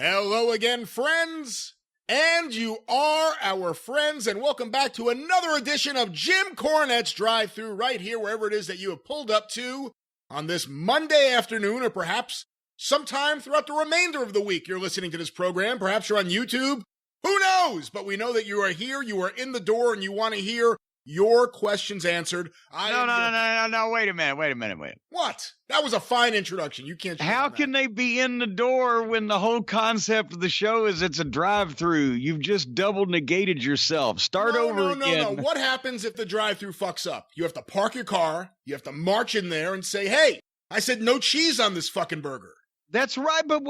Hello again, friends, and you are our friends, and welcome back to another edition of Jim Cornette's Drive-Thru right here, wherever it is that you have pulled up to on this Monday afternoon, or perhaps sometime throughout the remainder of the week you're listening to this program. Perhaps you're on YouTube. Who knows? But we know that you are here, you are in the door, and you want to hear your questions answered. No, wait a minute. What? That was a fine introduction. You can't. How can they be in the door when the whole concept of the show is it's a drive-through? You've just double negated yourself. Start over again. No. What happens if the drive-through fucks up? You have to park your car, you have to march in there and say, hey, I said no cheese on this fucking burger. That's right, but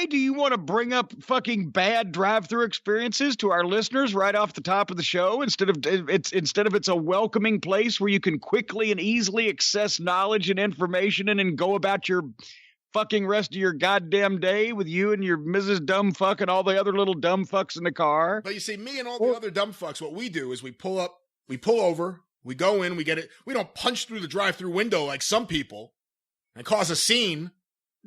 do you want to bring up fucking bad drive-through experiences to our listeners right off the top of the show instead of it's a welcoming place where you can quickly and easily access knowledge and information and then go about your fucking rest of your goddamn day with you and your Mrs. Dumbfuck and all the other little dumb fucks in the car? But you see, me and all the other dumb fucks, what we do is we pull over, we go in, we get it. We don't punch through the drive-through window like some people and cause a scene.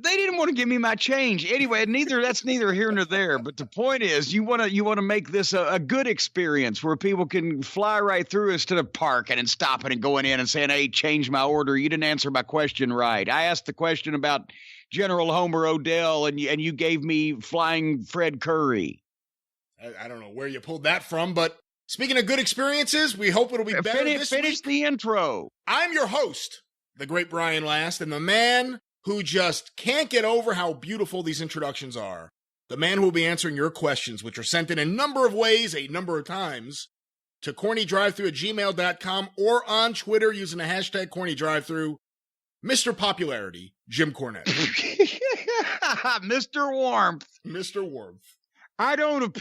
They didn't want to give me my change. Anyway, that's neither here nor there. But the point is, you want to make this a good experience where people can fly right through instead of parking and stopping and going in and saying, hey, change my order. You didn't answer my question right. I asked the question about General Homer Odell, and you gave me Flying Fred Curry. I don't know where you pulled that from, but speaking of good experiences, we hope it'll be better this week. Finish the intro. I'm your host, the great Brian Last, and the man who just can't get over how beautiful these introductions are. The man who will be answering your questions, which are sent in a number of ways, a number of times, to CornyDriveThru@gmail.com or on Twitter using the hashtag CornyDriveThru. Mr. Popularity, Jim Cornette. Mr. Warmth. Mr. Warmth. I don't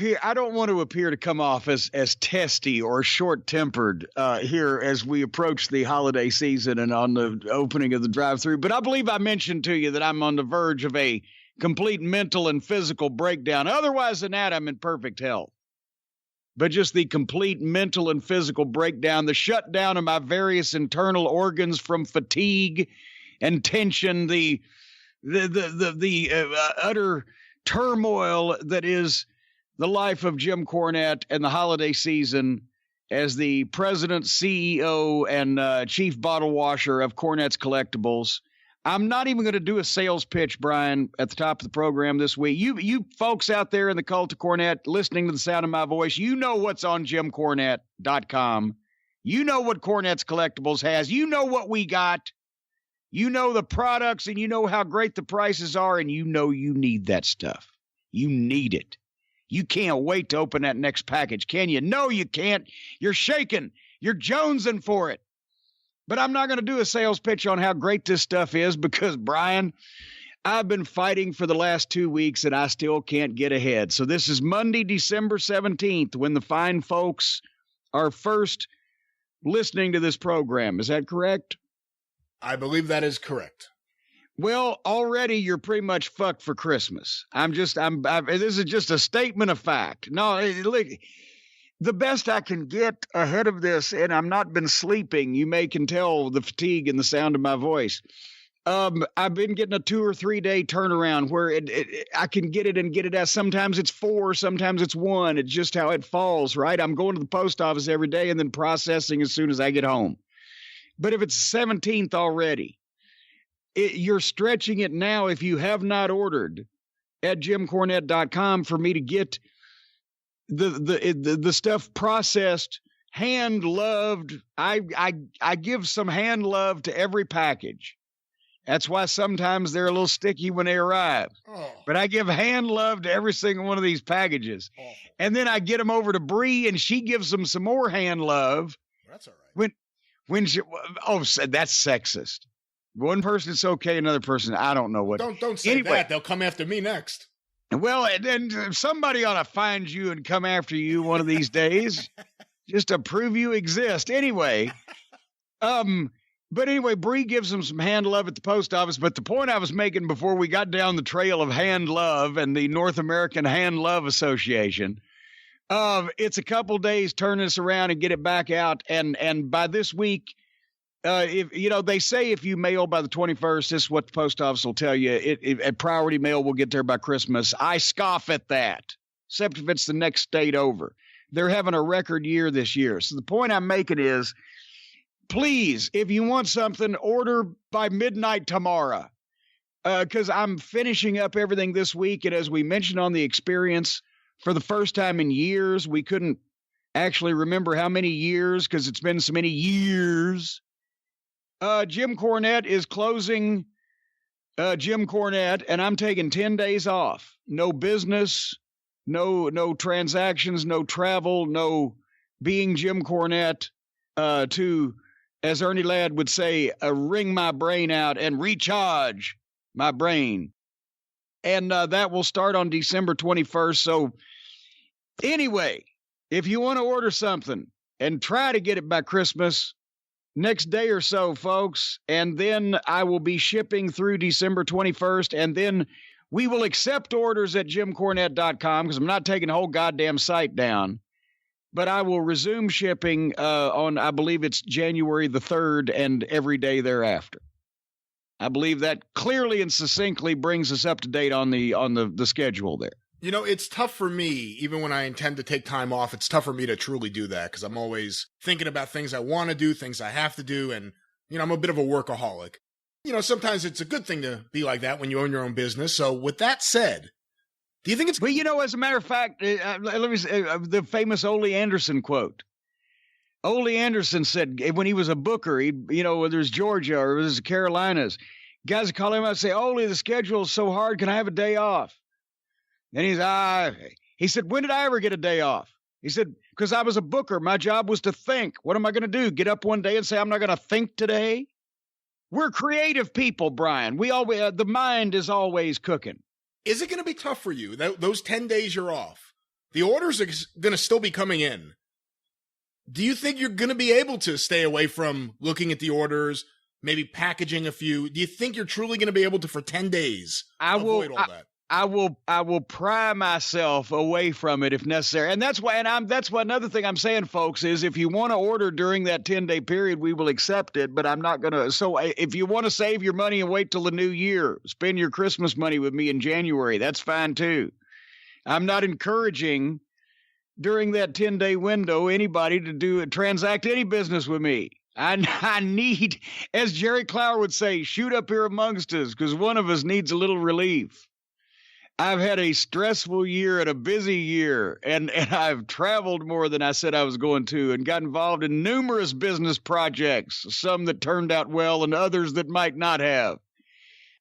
want to appear to come off as testy or short-tempered here as we approach the holiday season and on the opening of the drive-thru, but I believe I mentioned to you that I'm on the verge of a complete mental and physical breakdown. Otherwise than that, I'm in perfect health. But just the complete mental and physical breakdown, the shutdown of my various internal organs from fatigue and tension, the utter turmoil that is the life of Jim Cornette and the holiday season as the president, CEO, and chief bottle washer of Cornette's Collectibles. I'm not even going to do a sales pitch, Brian, at the top of the program this week. You folks out there in the cult of Cornette listening to the sound of my voice, you know what's on JimCornette.com. You know what Cornette's Collectibles has. You know what we got. You know the products, and you know how great the prices are, and you know you need that stuff. You need it. You can't wait to open that next package, can you? No, you can't. You're shaking. You're jonesing for it. But I'm not going to do a sales pitch on how great this stuff is because, Brian, I've been fighting for the last 2 weeks, and I still can't get ahead. So this is Monday, December 17th, when the fine folks are first listening to this program. Is that correct? I believe that is correct. Well, already you're pretty much fucked for Christmas. This is just a statement of fact. No, look, the best I can get ahead of this, and I've not been sleeping. You can tell the fatigue in the sound of my voice. I've been getting a 2 or 3 day turnaround where I can get it and get it out. Sometimes it's 4, sometimes it's 1. It's just how it falls, right? I'm going to the post office every day and then processing as soon as I get home. But if it's 17th already, you're stretching it now if you have not ordered at JimCornette.com for me to get the stuff processed, hand-loved. I give some hand love to every package. That's why sometimes they're a little sticky when they arrive. Oh. But I give hand love to every single one of these packages. Oh. And then I get them over to Bree, and she gives them some more hand love. That's all right. That's sexist. One person is okay, another person, I don't know what. Don't say that. They'll come after me next. Well, then somebody ought to find you and come after you one of these days just to prove you exist. Anyway, Bree gives them some hand love at the post office. But the point I was making before we got down the trail of hand love and the North American Hand Love Association, it's a couple days turn this around and get it back out. And by this week, if you know, they say if you mail by the 21st, this is what the post office will tell you. A priority mail will get there by Christmas. I scoff at that, except if it's the next state over. They're having a record year this year. So the point I'm making is, please, if you want something, order by midnight tomorrow. Because I'm finishing up everything this week. And as we mentioned on the experience, for the first time in years, we couldn't actually remember how many years because it's been so many years. Jim Cornette is closing Jim Cornette, and I'm taking 10 days off. No business, no transactions, no travel, no being Jim Cornette to, as Ernie Ladd would say, wring my brain out and recharge my brain. And that will start on December 21st. So anyway, if you want to order something and try to get it by Christmas, next day or so, folks, and then I will be shipping through December 21st, and then we will accept orders at jimcornette.com because I'm not taking the whole goddamn site down. But I will resume shipping on, I believe it's January the 3rd and every day thereafter. I believe that clearly and succinctly brings us up to date on the schedule there. You know, it's tough for me, even when I intend to take time off, it's tough for me to truly do that because I'm always thinking about things I want to do, things I have to do, and, you know, I'm a bit of a workaholic. You know, sometimes it's a good thing to be like that when you own your own business. So with that said, do you think it's... Well, you know, as a matter of fact, let me say, the famous Ole Anderson quote. Ole Anderson said when he was a booker, whether it's Georgia or it was the Carolinas, guys would call him up and say, Ole, the schedule is so hard, can I have a day off? And he said, when did I ever get a day off? He said, because I was a booker. My job was to think. What am I going to do? Get up one day and say, I'm not going to think today? We're creative people, Brian. We always, the mind is always cooking. Is it going to be tough for you? Those 10 days you're off, the orders are going to still be coming in. Do you think you're going to be able to stay away from looking at the orders, maybe packaging a few? Do you think you're truly going to be able to, for 10 days, avoid all that? I will pry myself away from it if necessary. And that's why another thing I'm saying, folks, is if you want to order during that 10-day period, we will accept it, but I'm not going to. So if you want to save your money and wait till the new year, spend your Christmas money with me in January, that's fine too. I'm not encouraging during that 10-day window anybody to transact any business with me. I need, as Jerry Clower would say, shoot up here amongst us because one of us needs a little relief. I've had a stressful year and a busy year, and I've traveled more than I said I was going to and got involved in numerous business projects, some that turned out well and others that might not have.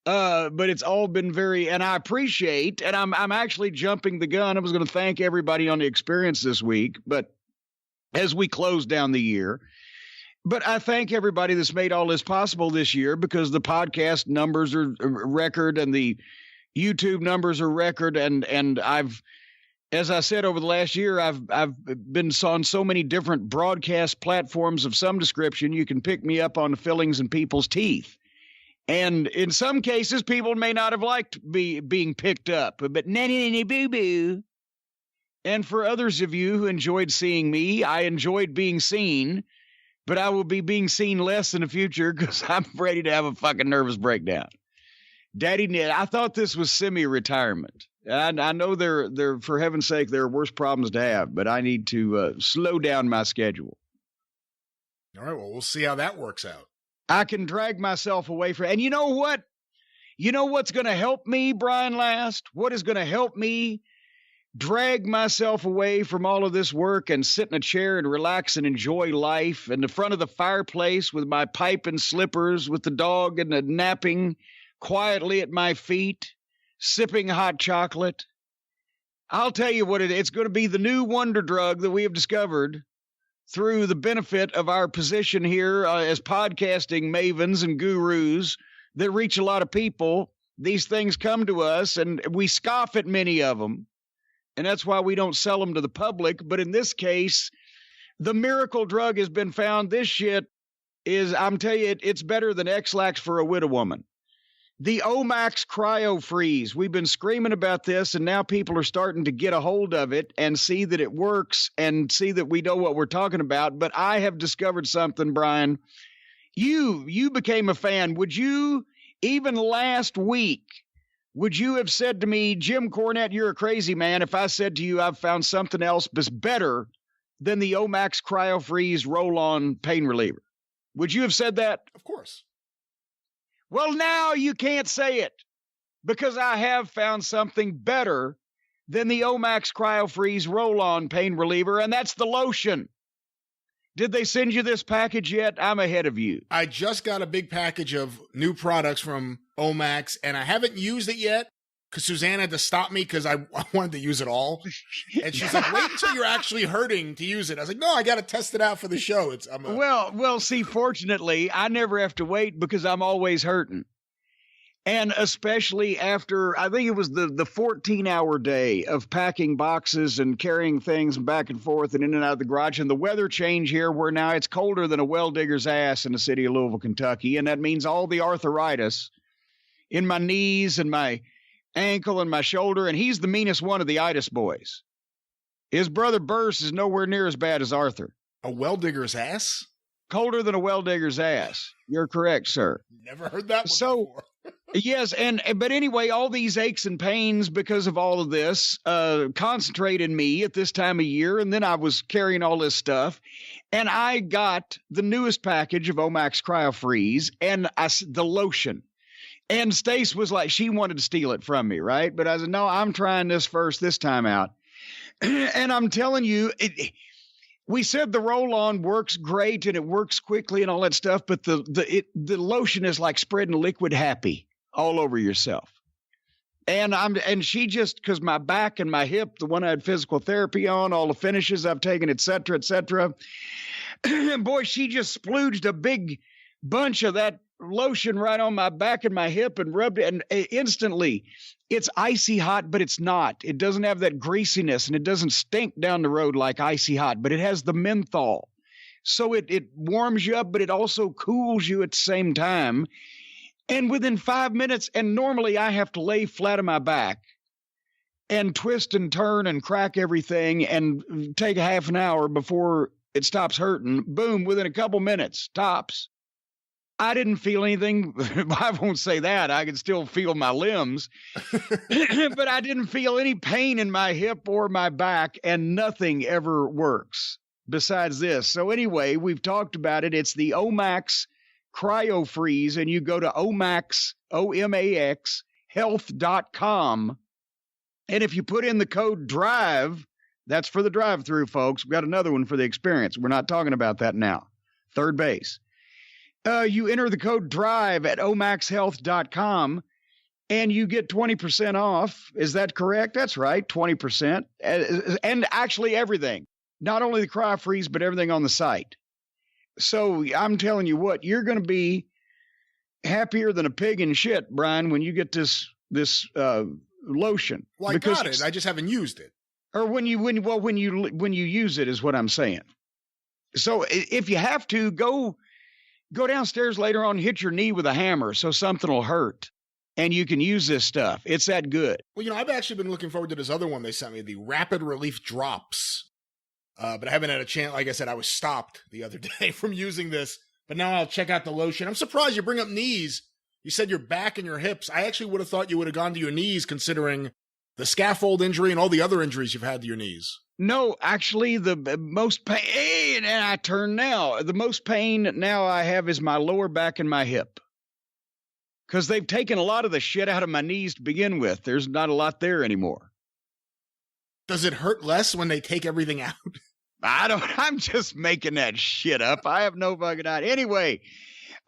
But it's all been and I appreciate, and I'm actually jumping the gun. I was going to thank everybody on the experience this week, but as we close down the year, but I thank everybody that's made all this possible this year because the podcast numbers are record and the YouTube numbers are record, and I've, as I said, over the last year, I've been on so many different broadcast platforms of some description. You can pick me up on the fillings in people's teeth, and in some cases, people may not have liked being picked up, but nanny boo boo. And for others of you who enjoyed seeing me, I enjoyed being seen, but I will be being seen less in the future because I'm ready to have a fucking nervous breakdown. Daddy Ned, I thought this was semi-retirement. I know they're for heaven's sake, there are worse problems to have, but I need to slow down my schedule. All right, well, we'll see how that works out. I can drag myself away from, and you know what? You know what's going to help me, Brian Last? What is going to help me drag myself away from all of this work and sit in a chair and relax and enjoy life in the front of the fireplace with my pipe and slippers with the dog and the napping quietly at my feet, sipping hot chocolate? I'll tell you what it's going to be, the new wonder drug that we have discovered through the benefit of our position here as podcasting mavens and gurus that reach a lot of people. These things come to us and we scoff at many of them, and that's why we don't sell them to the public. But in this case, the miracle drug has been found. This shit is, I'm telling you, it's better than X-Lax for a widow woman. The Omax Cryo Freeze. We've been screaming about this, and now people are starting to get a hold of it and see that it works and see that we know what we're talking about. But I have discovered something, Brian. You became a fan. Would you, even last week, would you have said to me, Jim Cornette, you're a crazy man, if I said to you I've found something else that's better than the Omax Cryo Freeze roll-on pain reliever? Would you have said that? Of course. Well, now you can't say it because I have found something better than the Omax Cryo Freeze roll-on pain reliever, and that's the lotion. Did they send you this package yet? I'm ahead of you. I just got a big package of new products from Omax, and I haven't used it yet because Suzanne had to stop me because I wanted to use it all. And she's like, wait until you're actually hurting to use it. I was like, no, I got to test it out for the show. Well, see, fortunately, I never have to wait because I'm always hurting. And especially after, I think it was the 14-hour day of packing boxes and carrying things back and forth and in and out of the garage. And the weather change here where now it's colder than a well digger's ass in the city of Louisville, Kentucky. And that means all the arthritis in my knees and my ankle and my shoulder. And he's the meanest one of the itis boys. His brother Burse is nowhere near as bad as Arthur. A well digger's ass? Colder than a well digger's ass. You're correct, sir. Never heard that one before. Yes, but anyway, all these aches and pains because of all of this concentrate in me at this time of year, and then I was carrying all this stuff, and I got the newest package of Omax Cryo Freeze and the lotion. And Stace was like, she wanted to steal it from me, right? But I said, no, I'm trying this first this time out. And I'm telling you, we said the roll-on works great and it works quickly and all that stuff, but the lotion is like spreading liquid happy all over yourself. And she just, because my back and my hip, the one I had physical therapy on, all the finishes I've taken, et cetera, boy, she just splooged a big bunch of that lotion right on my back and my hip and rubbed it, and instantly it's icy hot, but it's not. It doesn't have that greasiness and it doesn't stink down the road like icy hot, but it has the menthol. So it warms you up, but it also cools you at the same time. And within 5 minutes, and normally I have to lay flat on my back and twist and turn and crack everything and take a half an hour before it stops hurting. Boom, within a couple minutes, tops. I didn't feel anything. I won't say that. I could still feel my limbs, but I didn't feel any pain in my hip or my back, and nothing ever works besides this. So anyway, we've talked about it. It's the Omax Cryo Freeze, and you go to Omax, O-M-A-X, health.com. And if you put in the code DRIVE, that's for the drive-through, folks. We've got another one for the experience. We're not talking about that now. Third base. You enter the code DRIVE at omaxhealth.com and you get 20% off. Is that correct? That's right, 20%. And actually everything. Not only the Cryo Freeze, but everything on the site. So I'm telling you what, you're going to be happier than a pig in shit, Brian, when you get this lotion. Well, I got it. I just haven't used it. Or when you use it is what I'm saying. So if you have to, go downstairs later on, hit your knee with a hammer so something will hurt, and you can use this stuff. It's that good. Well, I've actually been looking forward to this other one they sent me, the Rapid Relief Drops. But I haven't had a chance. Like I said, I was stopped the other day from using this, but now I'll check out the lotion. I'm surprised you bring up knees. You said your back and your hips. I actually would have thought you would have gone to your knees considering the scaffold injury and all the other injuries you've had to your knees. No, actually, the most pain, and I turn now, the most pain now I have is my lower back and my hip. Because they've taken a lot of the shit out of my knees to begin with. There's not a lot there anymore. Does it hurt less when they take everything out? I'm just making that shit up. I have no fucking idea. Anyway,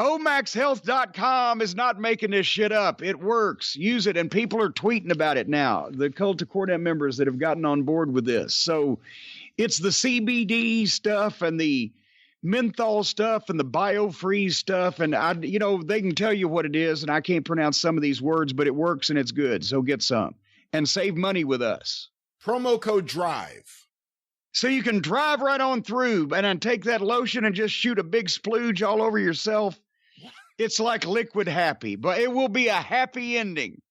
omaxhealth.com is not making this shit up. It works. Use it. And people are tweeting about it now. The Cult of Cornette members that have gotten on board with this. So it's the CBD stuff and the menthol stuff and the biofreeze stuff. And they can tell you what it is. And I can't pronounce some of these words, but it works and it's good. So get some and save money with us. Promo code DRIVE. So you can drive right on through and then take that lotion and just shoot a big splooge all over yourself. It's like liquid happy, but it will be a happy ending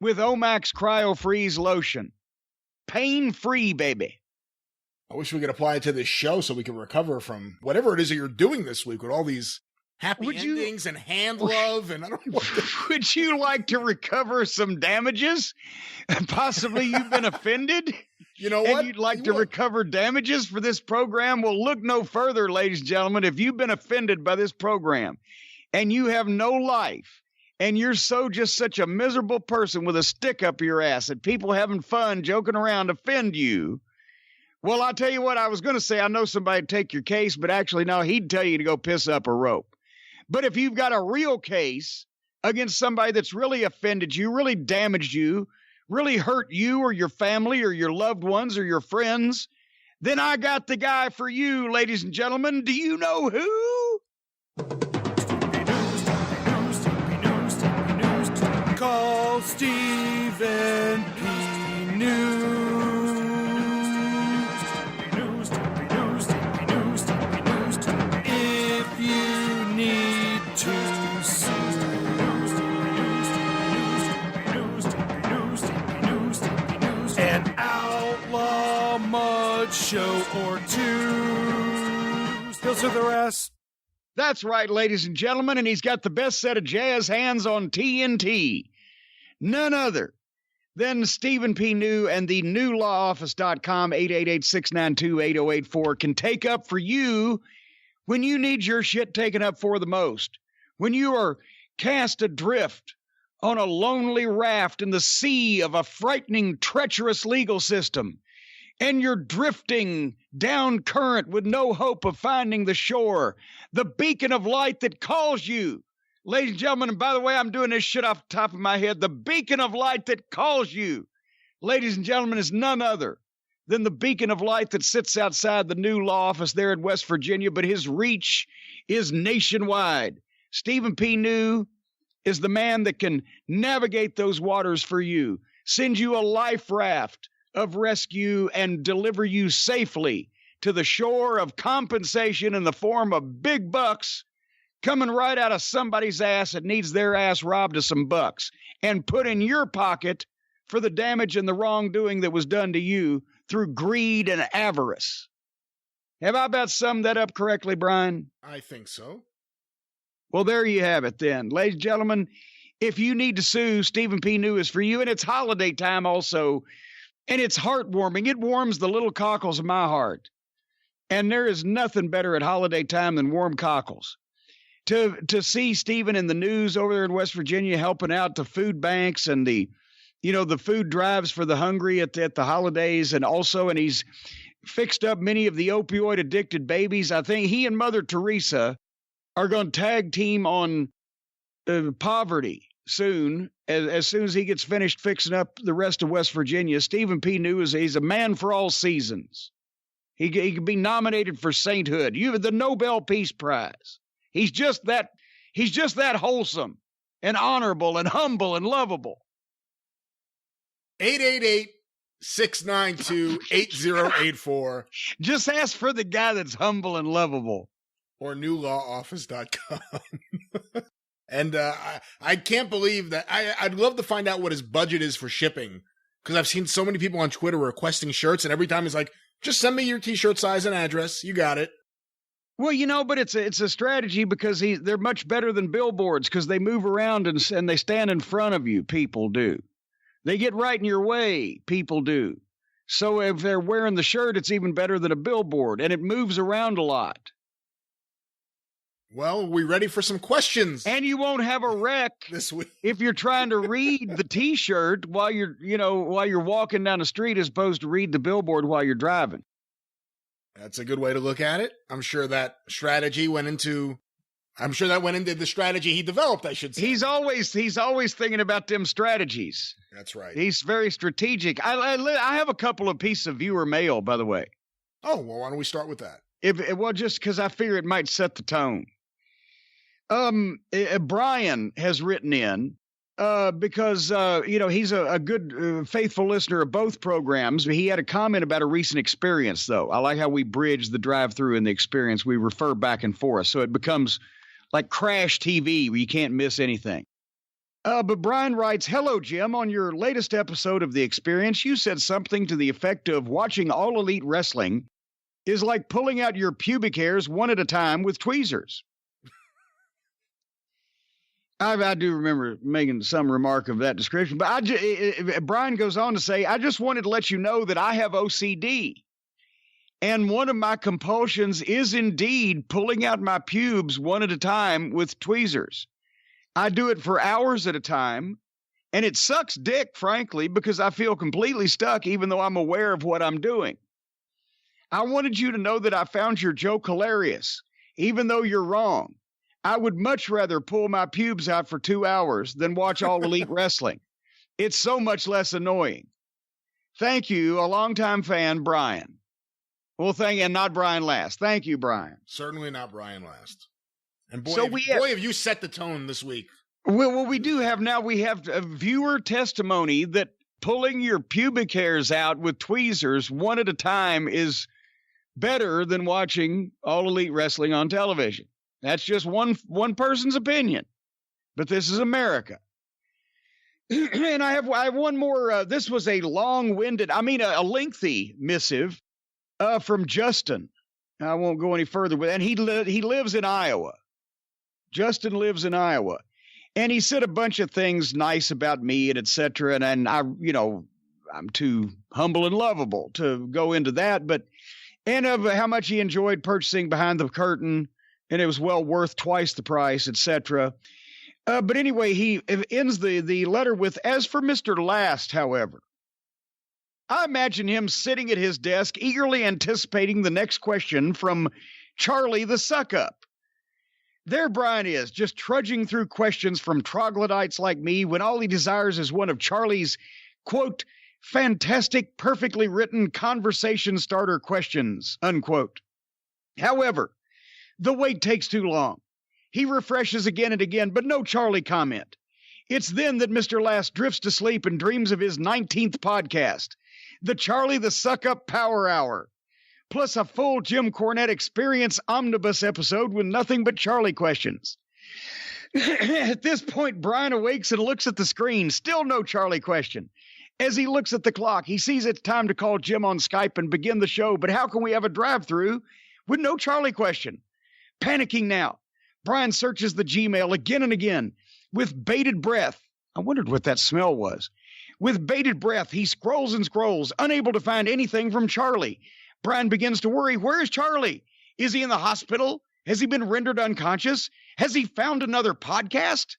with Omax Cryo Freeze lotion. Pain-free, baby. I wish we could apply it to this show so we can recover from whatever it is that you're doing this week with all these happy endings and hand love, and I don't know what would you like to recover some damages? Possibly you've been offended? You know what? And you'd like to recover damages for this program? Well, look no further, ladies and gentlemen. If you've been offended by this program and you have no life and you're just such a miserable person with a stick up your ass that people having fun, joking around offend you, well, I'll tell you what, I was going to say, I know somebody would take your case, but actually, no, he'd tell you to go piss up a rope. But if you've got a real case against somebody that's really offended you, really damaged you, really hurt you or your family or your loved ones or your friends, then I got the guy for you, ladies and gentlemen. Do you know who? Call Stephen P. News. If you need to sue. An outlaw mud show or two. He'll sue the rest. That's right, ladies and gentlemen, and he's got the best set of jazz hands on TNT. None other than Stephen P. New and the newlawoffice.com 888-692-8084 can take up for you when you need your shit taken up for the most. When you are cast adrift on a lonely raft in the sea of a frightening, treacherous legal system, and you're drifting down current with no hope of finding the shore, the beacon of light that calls you. Ladies and gentlemen, and by the way, I'm doing this shit off the top of my head. The beacon of light that calls you, ladies and gentlemen, is none other than the beacon of light that sits outside the new law office there in West Virginia, but his reach is nationwide. Stephen P. New is the man that can navigate those waters for you, send you a life raft of rescue, and deliver you safely to the shore of compensation in the form of big bucks coming right out of somebody's ass that needs their ass robbed of some bucks and put in your pocket for the damage and the wrongdoing that was done to you through greed and avarice. Have I about summed that up correctly, Brian? I think so. Well, there you have it then. Ladies and gentlemen, if you need to sue, Stephen P. New is for you, and it's holiday time also, and it's heartwarming. It warms the little cockles of my heart. And there is nothing better at holiday time than warm cockles. To see Stephen in the news over there in West Virginia helping out the food banks and the food drives for the hungry at the holidays, and he's fixed up many of the opioid addicted babies. I think he and Mother Teresa are going to tag team on poverty soon. As soon as he gets finished fixing up the rest of West Virginia, Stephen P. New he's a man for all seasons. He could be nominated for sainthood. You have the Nobel Peace Prize. He's just that wholesome and honorable and humble and lovable. 888-692-8084. Just ask for the guy that's humble and lovable. Or newlawoffice.com. And I can't believe that. I'd love to find out what his budget is for shipping, because I've seen so many people on Twitter requesting shirts, and every time he's like, just send me your t-shirt size and address. You got it. Well, but it's a strategy, because they're much better than billboards, because they move around and they stand in front of you. People do. They get right in your way. People do. So if they're wearing the shirt, it's even better than a billboard, and it moves around a lot. Well, we ready for some questions? And you won't have a wreck this week if you're trying to read the T-shirt while you're walking down the street, as opposed to read the billboard while you're driving. That's a good way to look at it. I'm sure that went into the strategy he developed, I should say. He's always thinking about them strategies. That's right. He's very strategic. I have a couple of pieces of viewer mail, by the way. Oh, well, why don't we start with that? Just because I figure it might set the tone. Brian has written in because he's a good faithful listener of both programs. He had a comment about a recent experience, though. I like how we bridge the drive-through and the experience. We refer back and forth, so it becomes like Crash TV, where you can't miss anything. But Brian writes, "Hello, Jim. On your latest episode of The Experience, you said something to the effect of watching All Elite Wrestling is like pulling out your pubic hairs one at a time with tweezers. I do remember making some remark of that description, but Brian goes on to say, I just wanted to let you know that I have OCD. And one of my compulsions is indeed pulling out my pubes one at a time with tweezers. I do it for hours at a time, and it sucks dick, frankly, because I feel completely stuck even though I'm aware of what I'm doing. I wanted you to know that I found your joke hilarious, even though you're wrong. I would much rather pull my pubes out for 2 hours than watch All Elite Wrestling. It's so much less annoying. Thank you, a longtime fan, Brian. Well, and not Brian Last. Thank you, Brian. Certainly not Brian Last. And boy, So have you set the tone this week. Well, we have a viewer testimony that pulling your pubic hairs out with tweezers one at a time is better than watching All Elite Wrestling on television. That's just one person's opinion. But this is America. And I have one more. This was a a lengthy missive from Justin. I won't go any further with it. And he lives in Iowa. Justin lives in Iowa. And he said a bunch of things nice about me and et cetera. And I, I'm too humble and lovable to go into that. And of how much he enjoyed purchasing Behind the Curtain. And it was well worth twice the price, et cetera. But anyway, he ends the letter with, as for Mr. Last, however, I imagine him sitting at his desk, eagerly anticipating the next question from Charlie the Suck-Up. There Brian is, just trudging through questions from troglodytes like me when all he desires is one of Charlie's, quote, fantastic, perfectly written conversation starter questions, unquote. However, the wait takes too long. He refreshes again and again, but no Charlie comment. It's then that Mr. Last drifts to sleep and dreams of his 19th podcast, the Charlie the Suck-Up Power Hour, plus a full Jim Cornette Experience Omnibus episode with nothing but Charlie questions. At this point, Brian awakes and looks at the screen. Still no Charlie question. As he looks at the clock, he sees it's time to call Jim on Skype and begin the show, but how can we have a drive-through with no Charlie question? Panicking now, Brian searches the Gmail again and again with bated breath. I wondered what that smell was. With bated breath, he scrolls and scrolls, unable to find anything from Charlie. Brian begins to worry. Where is Charlie? Is he in the hospital? Has he been rendered unconscious? Has he found another podcast?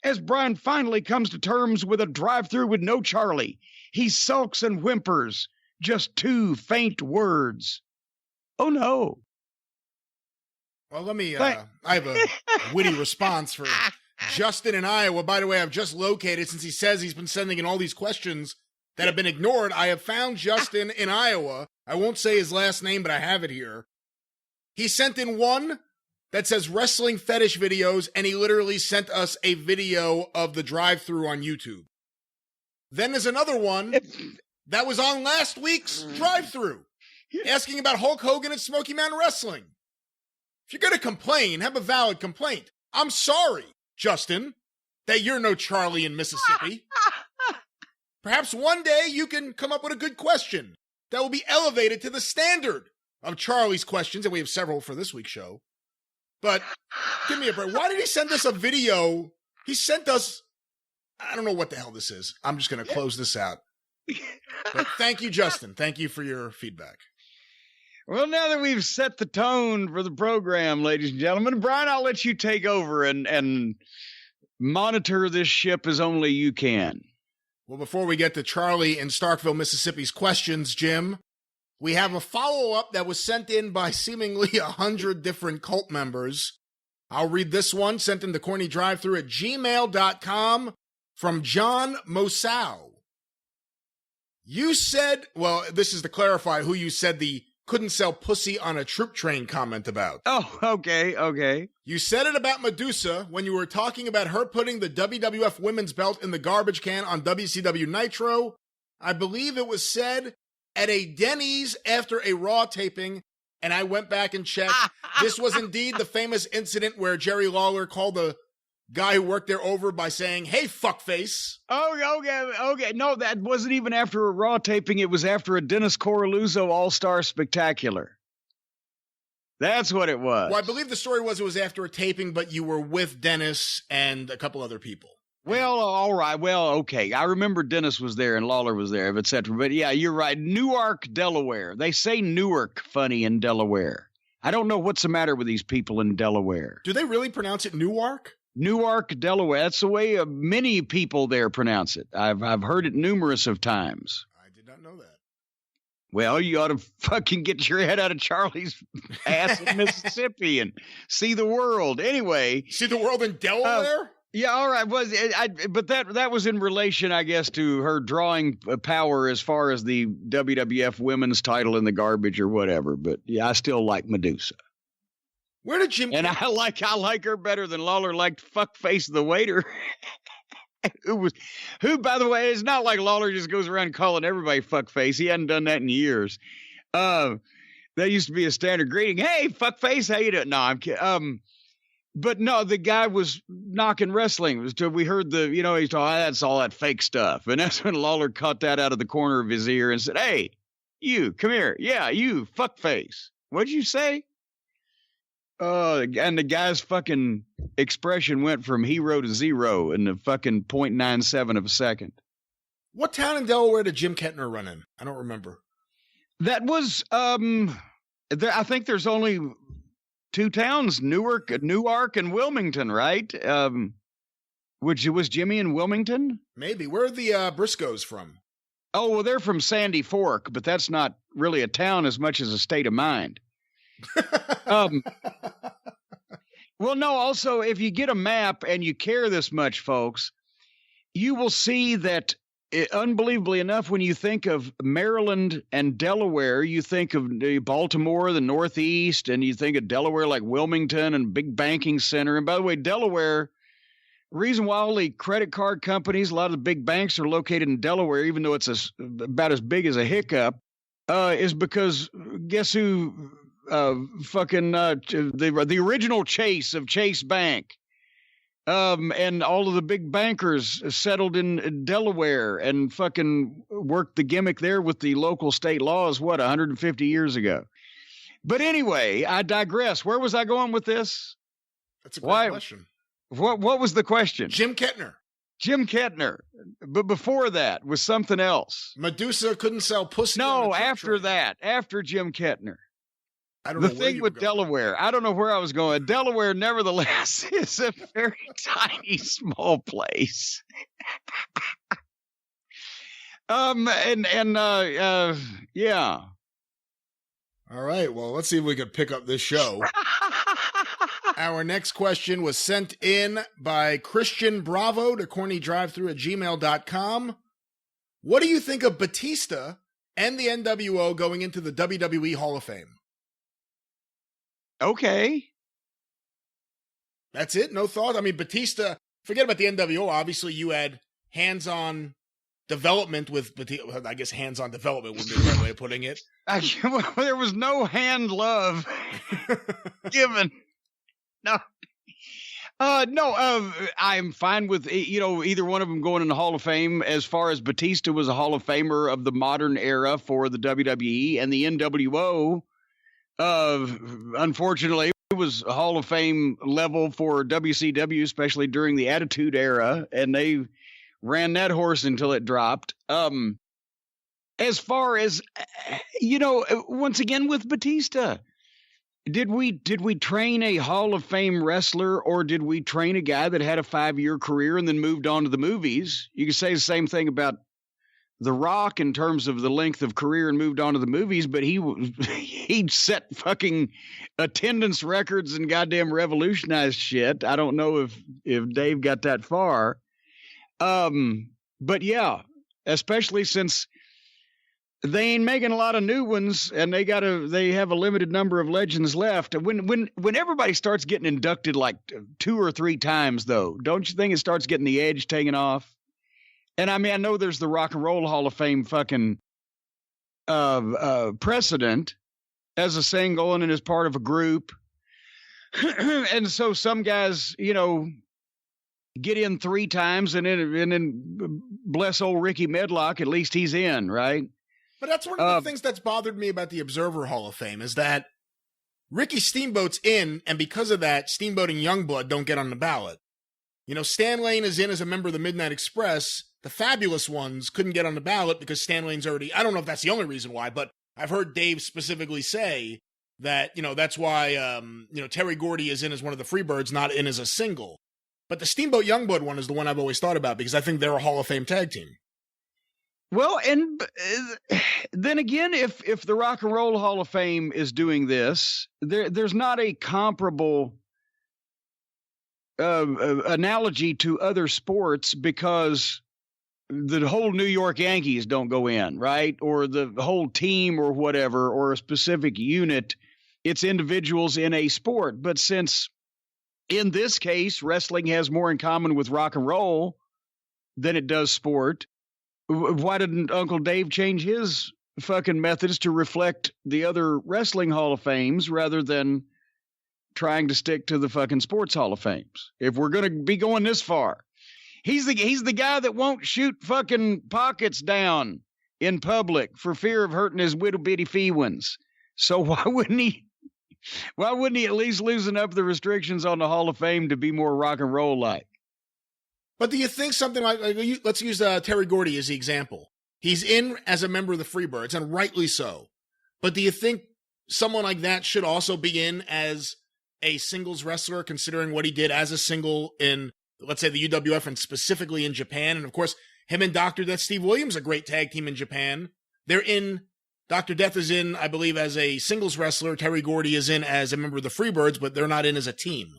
As Brian finally comes to terms with a drive-through with no Charlie, he sulks and whimpers. Just 2 faint words. Oh, no. Well, I have a witty response for Justin in Iowa. By the way, I've just located, since he says he's been sending in all these questions that have been ignored, I have found Justin in Iowa. I won't say his last name, but I have it here. He sent in one that says wrestling fetish videos, and he literally sent us a video of the drive-thru on YouTube. Then there's another one that was on last week's drive-thru, asking about Hulk Hogan and Smoky Mountain Wrestling. If you're going to complain, have a valid complaint. I'm sorry, Justin, that you're no Charlie in Mississippi. Perhaps one day you can come up with a good question that will be elevated to the standard of Charlie's questions, and we have several for this week's show. But give me a break. Why did he send us a video? He sent us, I don't know what the hell this is. I'm just going to close this out. But thank you, Justin. Thank you for your feedback. Well, now that we've set the tone for the program, ladies and gentlemen, Brian, I'll let you take over and monitor this ship as only you can. Well, before we get to Charlie in Starkville, Mississippi's questions, Jim, we have a follow-up that was sent in by seemingly 100 different cult members. I'll read this one, sent in to CornyDriveThru at gmail.com from John Mosau. You said, well, this is to clarify who you said the couldn't sell pussy on a troop train comment about. Oh, okay. You said it about Medusa when you were talking about her putting the WWF women's belt in the garbage can on WCW Nitro. I believe it was said at a Denny's after a Raw taping, and I went back and checked. This was indeed the famous incident where Jerry Lawler called the guy who worked there over by saying, "Hey, fuckface." Okay. No, that wasn't even after a Raw taping. It was after a Dennis Coraluzzo All-Star Spectacular. That's what it was. Well, I believe the story was it was after a taping, but you were with Dennis and a couple other people. Well, all right. Well, okay. I remember Dennis was there and Lawler was there, et cetera. But yeah, you're right. Newark, Delaware. They say Newark funny in Delaware. I don't know what's the matter with these people in Delaware. Do they really pronounce it Newark? Newark, Delaware. That's the way many people there pronounce it. I've heard it numerous of times. I did not know that. Well, you ought to fucking get your head out of Charlie's ass in Mississippi and see the world. Anyway. See the world in Delaware? Yeah, all right. But that was in relation, I guess, to her drawing power as far as the WWF women's title in the garbage or whatever. But yeah, I still like Medusa. Where did Jim? And I like her better than Lawler liked Fuckface the waiter. Who, by the way, it's not like Lawler just goes around calling everybody fuckface. He hadn't done that in years. That used to be a standard greeting. Hey, fuckface, how you doing? No, I'm kidding. But no, the guy was knocking wrestling. It was till we heard he's talking, that's all that fake stuff. And that's when Lawler caught that out of the corner of his ear and said, hey, you, come here. Yeah, you, fuckface. What'd you say? And the guy's fucking expression went from hero to zero in the fucking 0.97 of a second. What town in Delaware did Jim Kettner run in? I don't remember. That was, I think there's only two towns, Newark and Wilmington, right? Which was Jimmy in Wilmington? Maybe. Where are the Briscoes from? Oh, well, they're from Sandy Fork, but that's not really a town as much as a state of mind. Well, no, also, if you get a map and you care this much, folks, you will see that, unbelievably enough, when you think of Maryland and Delaware, you think of Baltimore, the Northeast, and you think of Delaware like Wilmington and big banking center. And by the way, Delaware, reason why all the credit card companies, a lot of the big banks are located in Delaware, even though it's about as big as a hiccup, is because guess who? The original Chase of Chase Bank, and all of the big bankers settled in Delaware and fucking worked the gimmick there with the local state laws, 150 years ago. But anyway, I digress. Where was I going with this? That's a great question. What was the question? Jim Kettner. Jim Kettner. But before that was something else. Medusa couldn't sell pussy. No, after that, after Jim Kettner. I don't know the thing with Delaware, I don't know where I was going. Delaware, nevertheless, is a very tiny, small place. Yeah. All right. Well, let's see if we can pick up this show. Our next question was sent in by Christian Bravo to CornyDriveThru@gmail.com. What do you think of Batista and the NWO going into the WWE Hall of Fame? Okay. That's it? No thought? I mean, Batista, forget about the NWO. Obviously, you had hands-on development with Batista. I guess hands-on development would be the right way of putting it. There was no hand love given. No. I'm fine with, either one of them going in the Hall of Fame. As far as Batista was a Hall of Famer of the modern era for the WWE, and the NWO, unfortunately, it was a Hall of Fame level for WCW, especially during the Attitude Era, and they ran that horse until it dropped. As far as, once again with Batista, did we train a Hall of Fame wrestler, or did we train a guy that had a 5-year career and then moved on to the movies? You could say the same thing about The Rock in terms of the length of career and moved on to the movies, but he'd set fucking attendance records and goddamn revolutionized shit. I don't know if Dave got that far. But yeah, especially since they ain't making a lot of new ones, and they have a limited number of legends left. When everybody starts getting inducted like 2 or 3 times, though, don't you think it starts getting the edge taken off? And I mean, I know there's the Rock and Roll Hall of Fame fucking precedent as a single and as part of a group. And so some guys, get in 3 times, and then bless old Ricky Medlock, at least he's in, right? But that's one of the things that's bothered me about the Observer Hall of Fame, is that Ricky Steamboat's in, and because of that, Steamboat and Youngblood don't get on the ballot. You know, Stan Lane is in as a member of the Midnight Express. The Fabulous Ones couldn't get on the ballot because Stan Lane's already, I don't know if that's the only reason why, but I've heard Dave specifically say that, you know, that's why, Terry Gordy is in as one of the Freebirds, not in as a single. But the Steamboat Youngblood one is the one I've always thought about because I think they're a Hall of Fame tag team. Well, and then again, if the Rock and Roll Hall of Fame is doing this, there's not a comparable analogy to other sports because the whole New York Yankees don't go in, right? Or the whole team or whatever, or a specific unit. It's individuals in a sport. But since in this case, wrestling has more in common with rock and roll than it does sport, why didn't Uncle Dave change his fucking methods to reflect the other wrestling Hall of Fames rather than trying to stick to the fucking sports Hall of Fames? If we're going to be going this far, he's the guy that won't shoot fucking pockets down in public for fear of hurting his little bitty fee ones. So why wouldn't he at least loosen up the restrictions on the Hall of Fame to be more rock and roll like? But do you think something like let's use Terry Gordy as the example. He's in as a member of the Freebirds, and rightly so. But do you think someone like that should also be in as a singles wrestler, considering what he did as a single in, let's say, the UWF and specifically in Japan? And of course, him and Dr. Death Steve Williams, a great tag team in Japan. They're in, Dr. Death is in, I believe, as a singles wrestler. Terry Gordy is in as a member of the Freebirds, but they're not in as a team.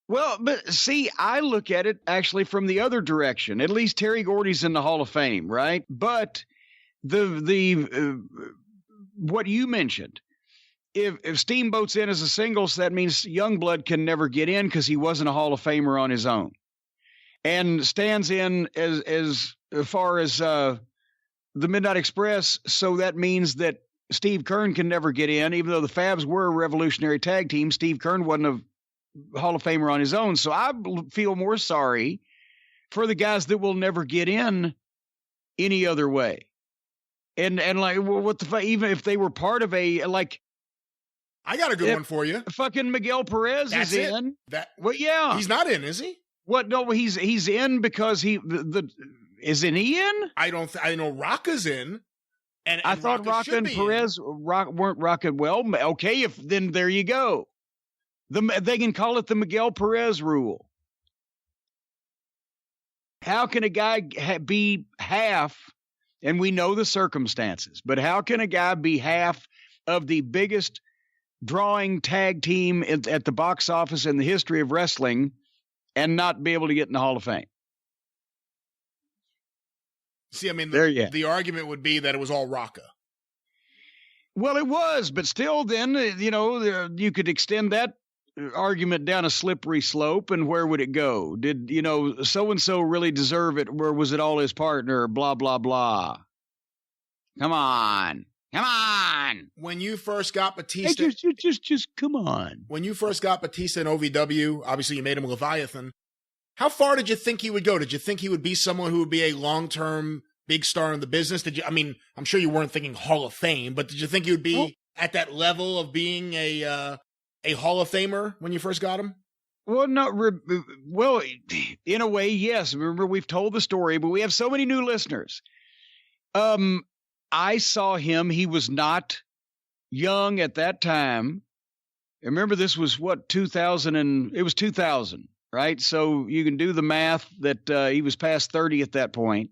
Well, but see, I look at it actually from the other direction. At least Terry Gordy's in the Hall of Fame, right? But the what you mentioned, if Steamboat's in as a singles, that means Youngblood can never get in because he wasn't a Hall of Famer on his own, and Stan's in as far as the Midnight Express. So that means that Steve Kern can never get in, even though the Fabs were a revolutionary tag team. Steve Kern wasn't a Hall of Famer on his own. So I feel more sorry for the guys that will never get in any other way. And like, well, what the fuck, even if they were part of a, like, I got a good one for you. Fucking Miguel Perez is in. Well, yeah. He's not in, is he? What? No, he's in because isn't he in? I know Rocca's in. And I thought Rocca and Perez weren't Rocca. Well, okay, then there you go. They can call it the Miguel Perez rule. How can a guy be half, and we know the circumstances, but how can a guy be half of the biggest drawing tag team at the box office in the history of wrestling and not be able to get in the Hall of Fame? See, I mean, the argument would be that it was all Rocca. Well, it was, but still then, you could extend that argument down a slippery slope, and where would it go? Did, so-and-so really deserve it, or was it all his partner? Blah, blah, blah. Come on. When you first got Batista... Hey, just come on. When you first got Batista in OVW, obviously you made him Leviathan. How far did you think he would go? Did you think he would be someone who would be a long-term big star in the business? I'm sure you weren't thinking Hall of Fame, but did you think he would be at that level of being a Hall of Famer when you first got him? Well, in a way, yes. Remember, we've told the story, but we have so many new listeners. I saw him. He was not young at that time. Remember, this was 2000, it was 2000, right? So you can do the math that he was past 30 at that point.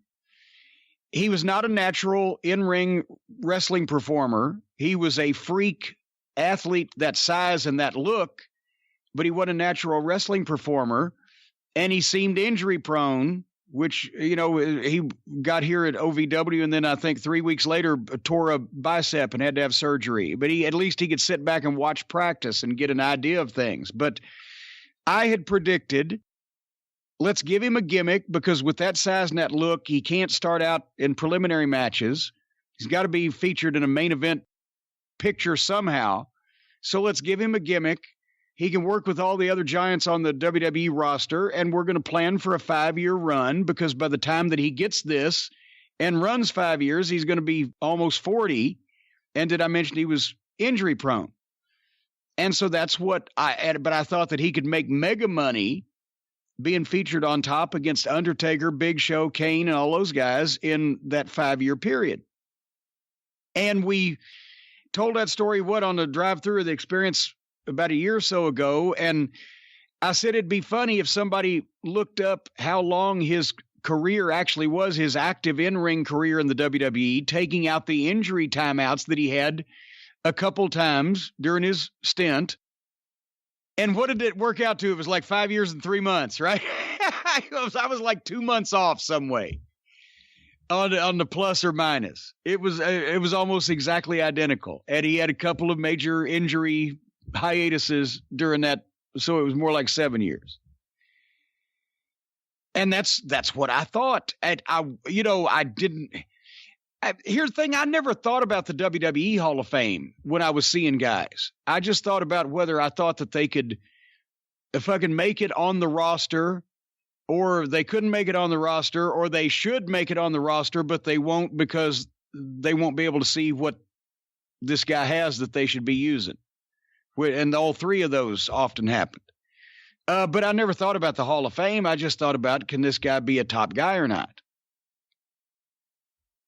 He was not a natural in-ring wrestling performer. He was a freak athlete, that size and that look, but he wasn't a natural wrestling performer, and he seemed injury prone, which, he got here at OVW, and then I think 3 weeks later tore a bicep and had to have surgery. But at least he could sit back and watch practice and get an idea of things. But I had predicted, let's give him a gimmick, because with that size and that look, he can't start out in preliminary matches. He's got to be featured in a main event picture somehow. So let's give him a gimmick. He can work with all the other giants on the WWE roster, and we're going to plan for a 5-year run, because by the time that he gets this and runs 5 years, he's going to be almost 40. And did I mention he was injury prone? And so that's what but I thought that he could make mega money being featured on top against Undertaker, Big Show, Kane, and all those guys in that 5-year period. And we told that story, on the drive-thru of the experience about a year or so ago. And I said it'd be funny if somebody looked up how long his career actually was, his active in-ring career in the WWE, taking out the injury timeouts that he had a couple times during his stint. And what did it work out to? It was like 5 years and 3 months, right? I was like 2 months off some way on the plus or minus. It was almost exactly identical. And he had a couple of major injury hiatuses during that. So it was more like 7 years. And that's what I thought. And here's the thing. I never thought about the WWE Hall of Fame when I was seeing guys. I just thought about whether I thought that they could fucking make it on the roster, or they couldn't make it on the roster, or they should make it on the roster, but they won't because they won't be able to see what this guy has that they should be using. And all three of those often happened. But I never thought about the Hall of Fame. I just thought about, can this guy be a top guy or not?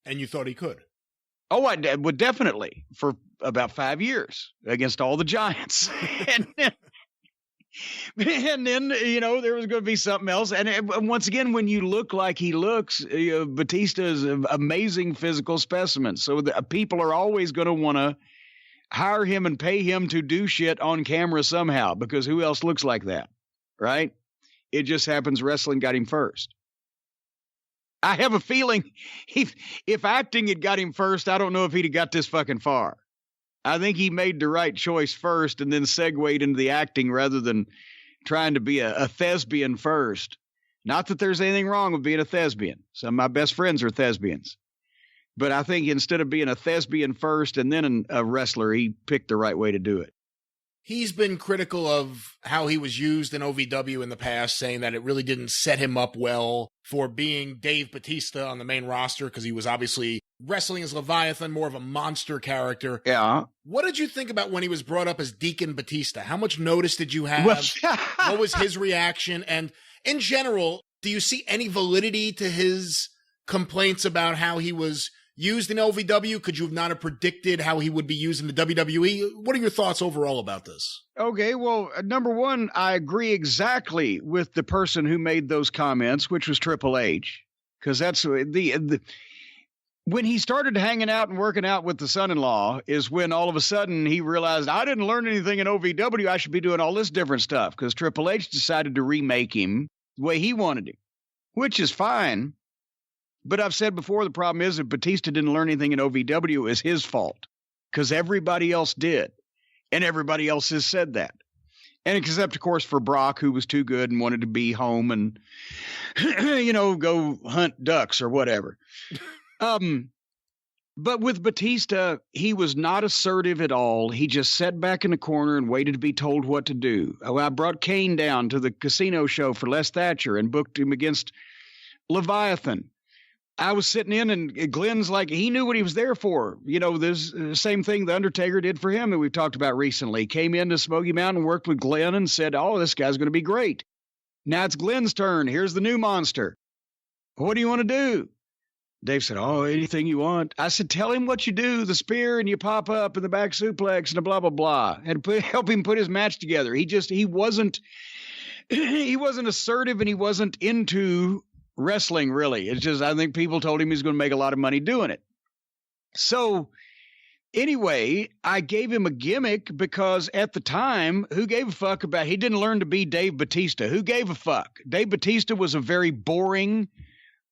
And you thought he could? Oh, I would definitely, for about 5 years against all the giants. and then, there was going to be something else. And once again, when you look like he looks, Batista is an amazing physical specimen. So people are always going to want to hire him and pay him to do shit on camera somehow, because who else looks like that, right? It just happens wrestling got him first. I have a feeling if acting had got him first, I don't know if he'd have got this fucking far. I think he made the right choice first and then segued into the acting rather than trying to be a thespian first. Not that there's anything wrong with being a thespian. Some of my best friends are thespians. But I think instead of being a thespian first and then a wrestler, he picked the right way to do it. He's been critical of how he was used in OVW in the past, saying that it really didn't set him up well for being Dave Batista on the main roster, because he was obviously wrestling as Leviathan, more of a monster character. Yeah. What did you think about when he was brought up as Deacon Batista? How much notice did you have? What was his reaction? And in general, do you see any validity to his complaints about how he was used in OVW? Could you have not have predicted how he would be used in the WWE? What are your thoughts overall about this? Okay, well, number one, I agree exactly with the person who made those comments, which was Triple H, because that's the when he started hanging out and working out with the son-in-law is when all of a sudden he realized, I didn't learn anything in OVW. I should be doing all this different stuff, because Triple H decided to remake him the way he wanted him, which is fine. But I've said before, the problem is if Batista didn't learn anything in OVW, it was his fault, because everybody else did. And everybody else has said that. And except, of course, for Brock, who was too good and wanted to be home and, go hunt ducks or whatever. But with Batista, he was not assertive at all. He just sat back in the corner and waited to be told what to do. I brought Kane down to the casino show for Les Thatcher and booked him against Leviathan. I was sitting in, and Glenn's like, he knew what he was there for. There's the same thing the Undertaker did for him that we've talked about recently. Came into Smoky Mountain, worked with Glenn, and said, oh, this guy's going to be great. Now it's Glenn's turn. Here's the new monster. What do you want to do? Dave said, oh, anything you want. I said, tell him what you do, the spear, and you pop up, and the back suplex, and the blah, blah, blah. And help him put his match together. He wasn't assertive, and he wasn't into wrestling, really. It's just, I think people told him he's going to make a lot of money doing it. So anyway, I gave him a gimmick because at the time, who gave a fuck about, he didn't learn to be Dave Batista. Who gave a fuck? Dave Batista was a very boring,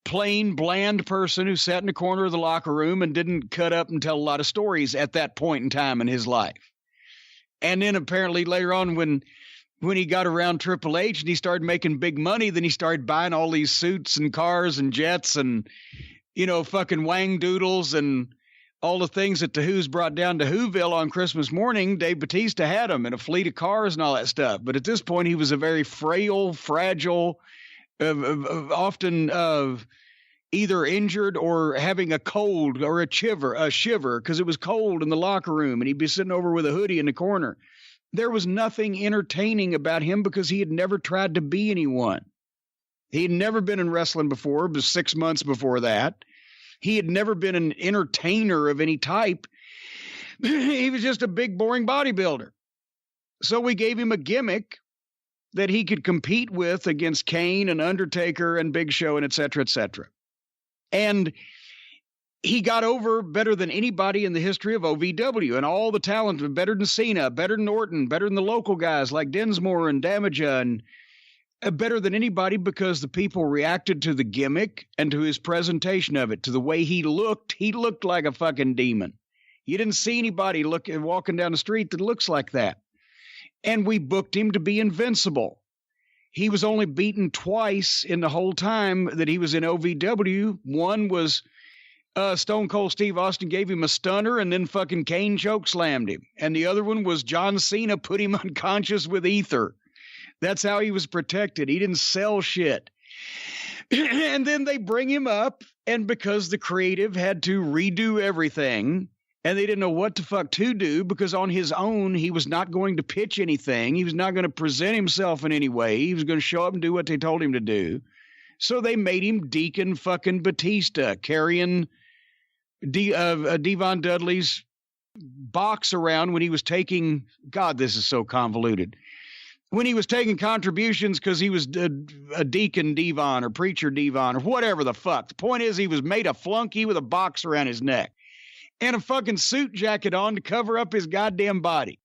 plain, bland person who sat in the corner of the locker room and didn't cut up and tell a lot of stories at that point in time in his life. And then apparently later on when he got around Triple H and he started making big money, then he started buying all these suits and cars and jets and, fucking wang doodles and all the things that the Who's brought down to Whoville on Christmas morning. Dave Batista had them in a fleet of cars and all that stuff. But at this point, he was a very frail, fragile, often either injured or having a cold or a shiver because it was cold in the locker room and he'd be sitting over with a hoodie in the corner. There was nothing entertaining about him because he had never tried to be anyone. He had never been in wrestling before. It was 6 months before that. He had never been an entertainer of any type. He was just a big, boring bodybuilder. So we gave him a gimmick that he could compete with against Kane and Undertaker and Big Show and et cetera, et cetera. And he got over better than anybody in the history of OVW, and all the talent, better than Cena, better than Orton, better than the local guys like Dinsmore and Damaja, and better than anybody because the people reacted to the gimmick and to his presentation of it, to the way he looked. He looked like a fucking demon. You didn't see anybody walking down the street that looks like that. And we booked him to be invincible. He was only beaten twice in the whole time that he was in OVW. One was Stone Cold Steve Austin gave him a stunner, and then fucking Kane choke slammed him. And the other one was John Cena put him unconscious with ether. That's how he was protected. He didn't sell shit. And then they bring him up, and because the creative had to redo everything, and they didn't know what the fuck to do, because on his own, he was not going to pitch anything. He was not going to present himself in any way. He was going to show up and do what they told him to do. So they made him Deacon fucking Batista, carrying Devon Dudley's box around when he was taking, God, this is so convoluted. When he was taking contributions because he was a Deacon Devon or Preacher Devon or whatever the fuck. The point is he was made a flunky with a box around his neck and a fucking suit jacket on to cover up his goddamn body.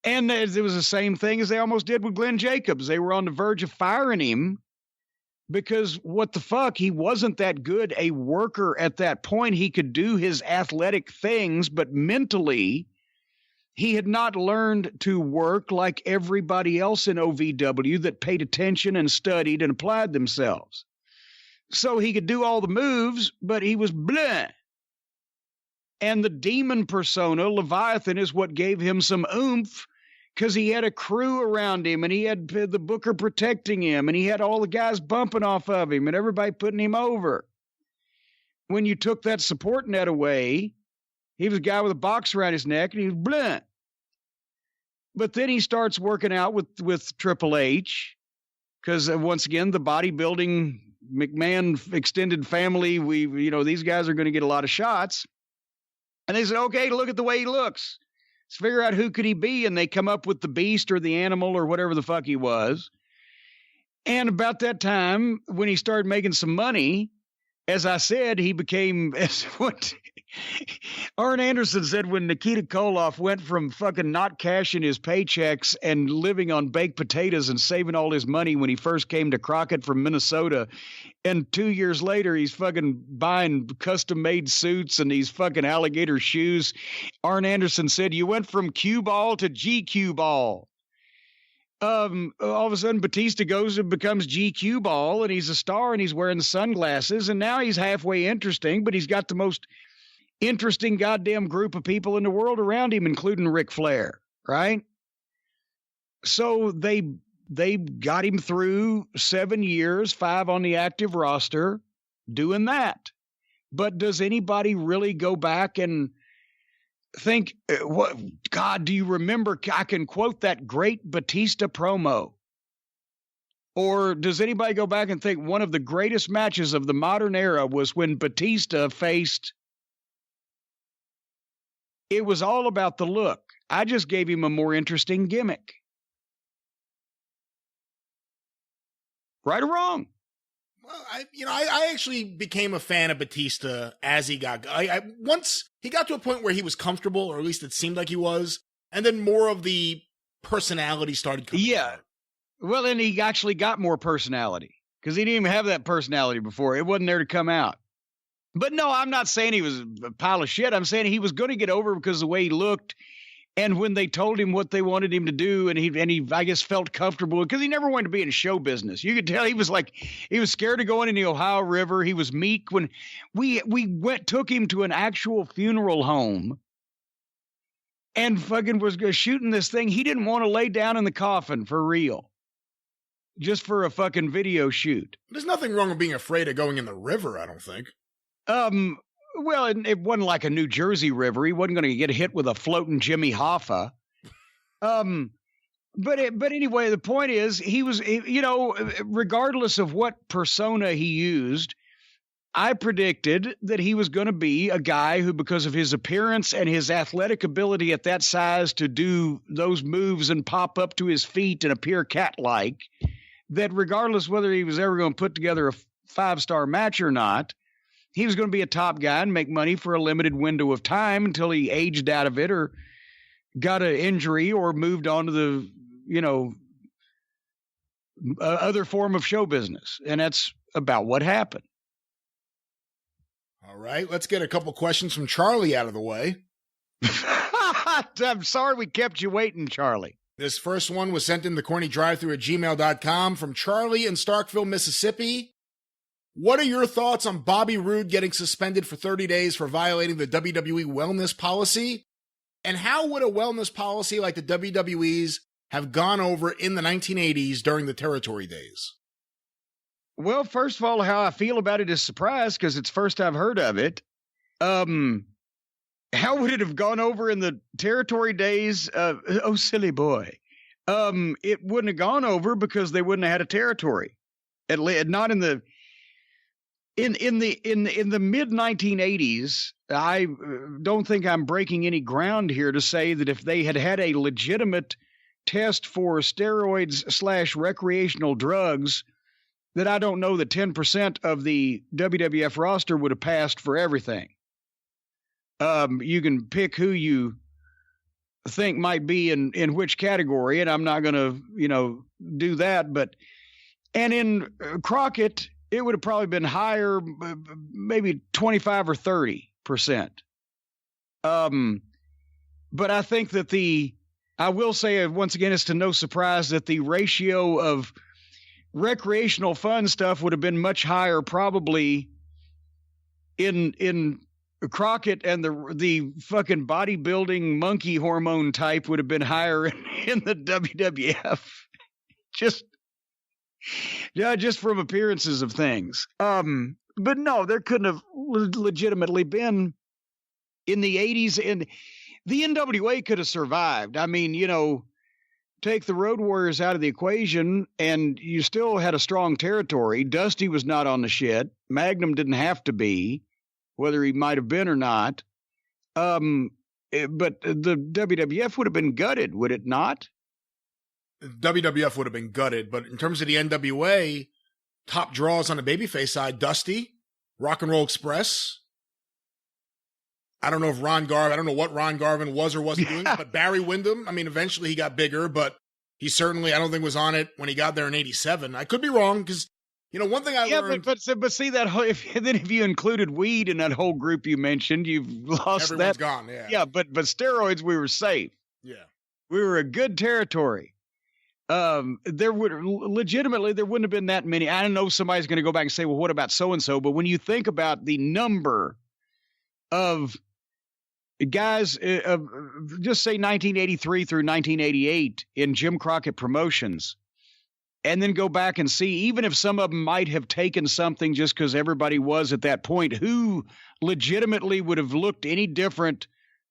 And it was the same thing as they almost did with Glenn Jacobs. They were on the verge of firing him because what the fuck, he wasn't that good a worker at that point. He could do his athletic things, but mentally he had not learned to work like everybody else in OVW that paid attention and studied and applied themselves. So he could do all the moves, but he was bleh. And the demon persona, Leviathan, is what gave him some oomph, because he had a crew around him, and he had the booker protecting him, and he had all the guys bumping off of him, and everybody putting him over. When you took that support net away, he was a guy with a box around his neck, and he was blunt. But then he starts working out with Triple H, because once again, the bodybuilding McMahon extended family, these guys are going to get a lot of shots. And they said, okay, look at the way he looks. Let's figure out who could he be. And they come up with the beast or the animal or whatever the fuck he was. And about that time, when he started making some money, as I said, he became what Arn Anderson said when Nikita Koloff went from fucking not cashing his paychecks and living on baked potatoes and saving all his money when he first came to Crockett from Minnesota. And 2 years later, he's fucking buying custom-made suits and these fucking alligator shoes. Arn Anderson said, you went from cue ball to GQ ball. All of a sudden, Batista goes and becomes GQ ball, and he's a star, and he's wearing the sunglasses, and now he's halfway interesting, but he's got the most interesting goddamn group of people in the world around him, including Ric Flair, right? So they got him through 7 years, 5 on the active roster, doing that. But does anybody really go back and think, what? God, do you remember? I can quote that great Batista promo. Or does anybody go back and think one of the greatest matches of the modern era was when Batista faced? It was all about the look. I just gave him a more interesting gimmick. Right or wrong? Well, I actually became a fan of Batista as he got. Once he got to a point where he was comfortable, or at least it seemed like he was, and then more of the personality started coming out. Well, then he actually got more personality, because he didn't even have that personality before. It wasn't there to come out. But no, I'm not saying he was a pile of shit. I'm saying he was going to get over because of the way he looked. And when they told him what they wanted him to do, and he I guess felt comfortable, because he never wanted to be in show business. You could tell he was scared of going in the Ohio River. He was meek. When we took him to an actual funeral home and fucking was shooting this thing. He didn't want to lay down in the coffin for real, just for a fucking video shoot. There's nothing wrong with being afraid of going in the river, I don't think. Well, it wasn't like a New Jersey river. He wasn't going to get hit with a floating Jimmy Hoffa. But anyway, the point is he was, regardless of what persona he used, I predicted that he was going to be a guy who, because of his appearance and his athletic ability at that size to do those moves and pop up to his feet and appear cat-like, that regardless whether he was ever going to put together a 5-star match or not, he was going to be a top guy and make money for a limited window of time until he aged out of it or got an injury or moved on to the, other form of show business. And that's about what happened. All right, let's get a couple questions from Charlie out of the way. I'm sorry we kept you waiting, Charlie. This first one was sent in to CornyDriveThru at gmail.com from Charlie in Starkville, Mississippi. What are your thoughts on Bobby Roode getting suspended for 30 days for violating the WWE wellness policy? And how would a wellness policy like the WWE's have gone over in the 1980s during the territory days? Well, first of all, how I feel about it is surprised because it's first I've heard of it. How would it have gone over in the territory days? Oh, silly boy. It wouldn't have gone over because they wouldn't have had a territory. At least not in the mid 1980s. I don't think I'm breaking any ground here to say that if they had had a legitimate test for steroids / recreational drugs, that I don't know that 10% of the WWF roster would have passed for everything. You can pick who you think might be in which category, and I'm not going to, do that. And in Crockett, it would have probably been higher, maybe 25 or 30%. But I think that I will say once again, it's to no surprise that the ratio of recreational fun stuff would have been much higher probably in Crockett, and the fucking bodybuilding monkey hormone type would have been higher in the WWF. just from appearances of things. But no, there couldn't have legitimately been in the 80s, and the NWA could have survived. I mean, take the Road Warriors out of the equation and you still had a strong territory. Dusty was not on the shit. Magnum didn't have to be, whether he might have been or not. But the WWF would have been gutted, would it not? WWF would have been gutted, but in terms of the NWA, top draws on the babyface side, Dusty, Rock and Roll Express. I don't know what Ron Garvin was or wasn't doing, but Barry Windham, I mean, eventually he got bigger, but he certainly, I don't think, was on it when he got there in 87. I could be wrong, because, one thing I learned... But see, that whole, if you included weed in that whole group you mentioned, you've lost that. Everyone's gone, yeah. Yeah, but steroids, we were safe. Yeah. We were a good territory. There wouldn't have been that many. I don't know if somebody's going to go back and say, well, what about so-and-so? But when you think about the number of guys, just say 1983 through 1988 in Jim Crockett Promotions, and then go back and see, even if some of them might have taken something just because everybody was at that point, who legitimately would have looked any different,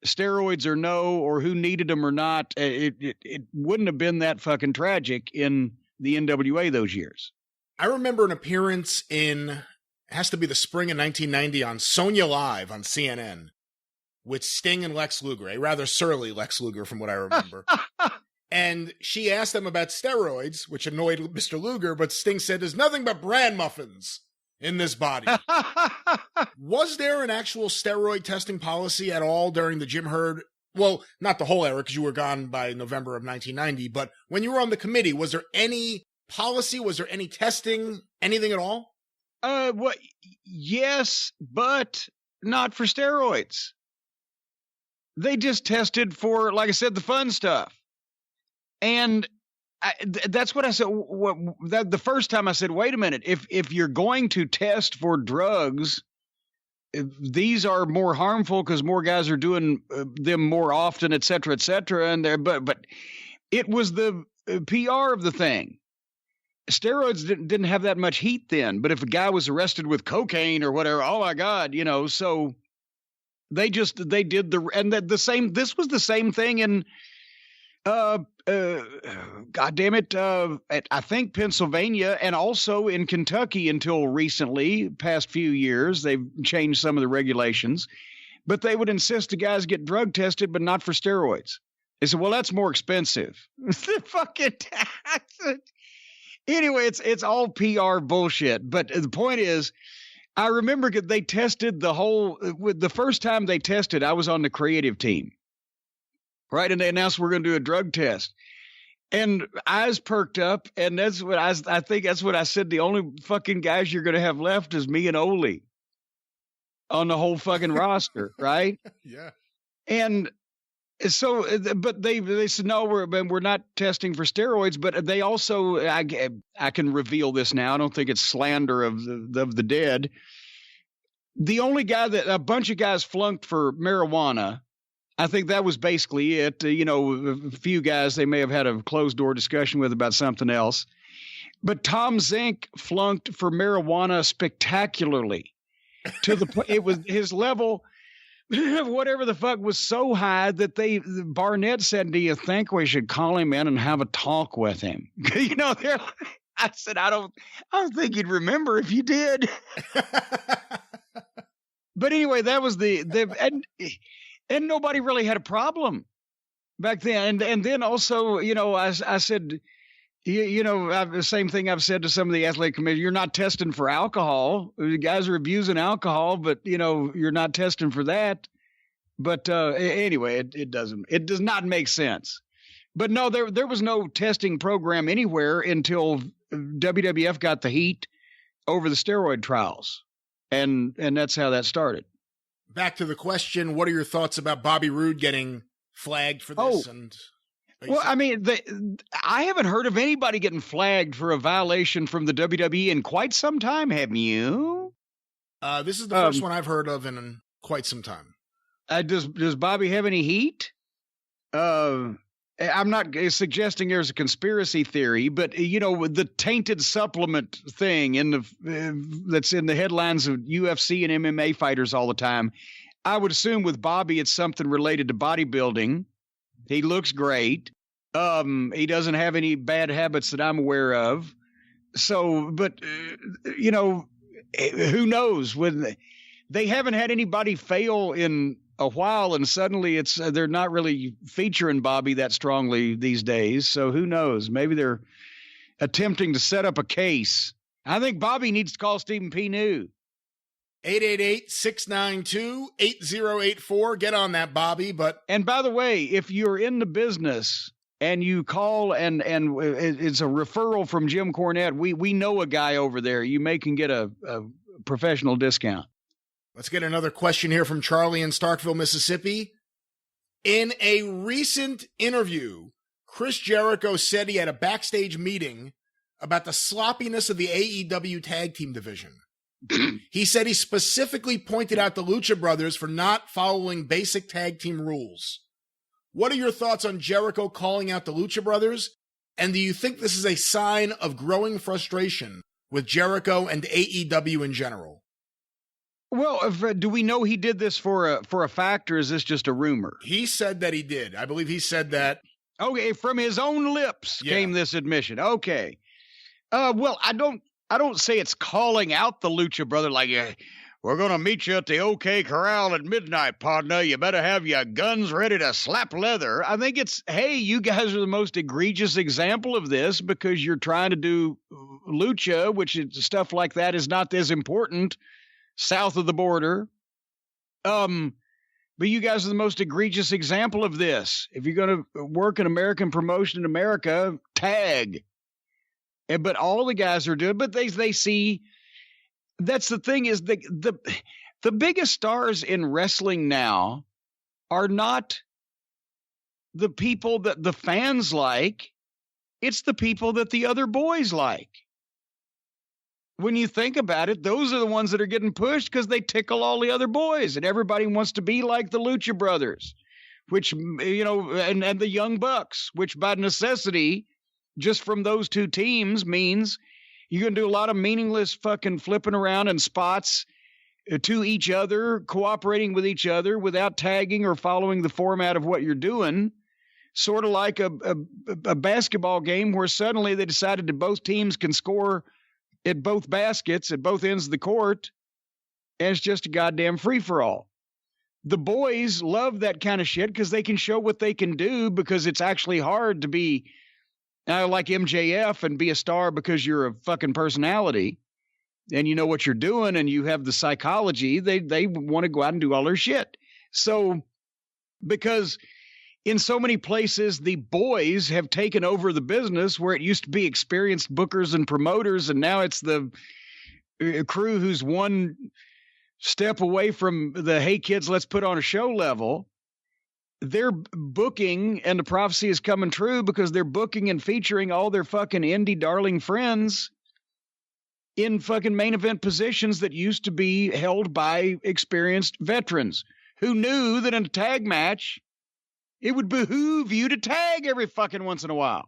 steroids or no, or who needed them or not. It wouldn't have been that fucking tragic in the NWA those years. I remember an appearance has to be the spring of 1990 on Sonya Live on CNN with Sting and Lex Luger, a rather surly Lex Luger from what I remember. And she asked them about steroids, which annoyed Mr. Luger, but Sting said, there's nothing but bran muffins in this body. Was there an actual steroid testing policy at all during the Jim Herd? Well, not the whole era, because you were gone by November of 1990, but when you were on the committee, was there any policy? Was there any testing? Anything at all? Well, yes, but not for steroids. They just tested for, like I said, the fun stuff. And that's what I said. The first time I said, wait a minute, if you're going to test for drugs, these are more harmful because more guys are doing them more often, et cetera, et cetera. And but it was the PR of the thing. Steroids didn't have that much heat then, but if a guy was arrested with cocaine or whatever, oh my God, so they did this was the same thing in God damn it. I think Pennsylvania and also in Kentucky until recently, past few years, they've changed some of the regulations, but they would insist the guys get drug tested, but not for steroids. They said, well, that's more expensive. Fucking anyway, it's all PR bullshit. But the point is, I remember they tested the first time they tested, I was on the creative team. Right. And they announced we're going to do a drug test. And eyes perked up. And that's what I think that's what I said. The only fucking guys you're going to have left is me and Ole on the whole fucking roster. Right. Yeah. And so, but they said, no, we're not testing for steroids. But they also, I can reveal this now. I don't think it's slander of the dead. The only guy a bunch of guys flunked for marijuana. I think that was basically it. A few guys they may have had a closed door discussion with about something else. But Tom Zink flunked for marijuana spectacularly. It was his level, whatever the fuck, was so high that Barnett said, "Do you think we should call him in and have a talk with him?" I said, I don't think he'd remember if you did. But anyway, that was and nobody really had a problem back then. And then also, I said, the same thing I've said to some of the athletic committee, you're not testing for alcohol. The guys are abusing alcohol, but, you're not testing for that. But anyway, it does not make sense. But no, there was no testing program anywhere until WWF got the heat over the steroid trials. And that's how that started. Back to the question, what are your thoughts about Bobby Roode getting flagged for this? I haven't heard of anybody getting flagged for a violation from the WWE in quite some time. Have you? This is the first one I've heard of in quite some time. Does Bobby have any heat? I'm not suggesting there's a conspiracy theory, but the tainted supplement thing that's in the headlines of UFC and MMA fighters all the time. I would assume with Bobby, it's something related to bodybuilding. He looks great. He doesn't have any bad habits that I'm aware of. So, but who knows? When they haven't had anybody fail in a while, and suddenly they're not really featuring Bobby that strongly these days. So who knows? Maybe they're attempting to set up a case. I think Bobby needs to call Stephen P. New. 888-692-8084. Get on that, Bobby. And by the way, if you're in the business and you call and it's a referral from Jim Cornette, we know a guy over there. You can get a professional discount. Let's get another question here from Charlie in Starkville, Mississippi. In a recent interview, Chris Jericho said he had a backstage meeting about the sloppiness of the AEW tag team division. He said he specifically pointed out the Lucha Brothers for not following basic tag team rules. What are your thoughts on Jericho calling out the Lucha Brothers? And do you think this is a sign of growing frustration with Jericho and AEW in general? Well, do we know he did this for a fact, or is this just a rumor? He said that he did. I believe he said that. Okay, from his own lips came this admission. Okay. Well, I don't say it's calling out the Lucha Brother like, we're going to meet you at the OK Corral at midnight, partner. You better have your guns ready to slap leather. I think it's, hey, you guys are the most egregious example of this because you're trying to do Lucha, which is, stuff like that is not as important south of the border. But you guys are the most egregious example of this. If you're going to work an American promotion in America, tag. But all the guys are doing, but they see, that's the thing is the biggest stars in wrestling now are not the people that the fans like. It's the people that the other boys like. When you think about it, those are the ones that are getting pushed because they tickle all the other boys, and everybody wants to be like the Lucha Brothers, which, and the Young Bucks, which by necessity, just from those two teams means you're going to do a lot of meaningless fucking flipping around in spots to each other, cooperating with each other without tagging or following the format of what you're doing. sort of like a basketball game where suddenly they decided that both teams can score at both baskets at both ends of the court, and it's just a goddamn free-for-all. The boys love that kind of shit because they can show what they can do, because it's actually hard to be like MJF and be a star because you're a fucking personality and you know what you're doing and you have the psychology. They want to go out and do all their shit. So because in so many places, the boys have taken over the business where it used to be experienced bookers and promoters, and now it's the crew who's one step away from the, hey, kids, let's put on a show level. They're booking, and the prophecy is coming true because they're booking and featuring all their fucking indie darling friends in fucking main event positions that used to be held by experienced veterans who knew that in a tag match, it would behoove you to tag every fucking once in a while.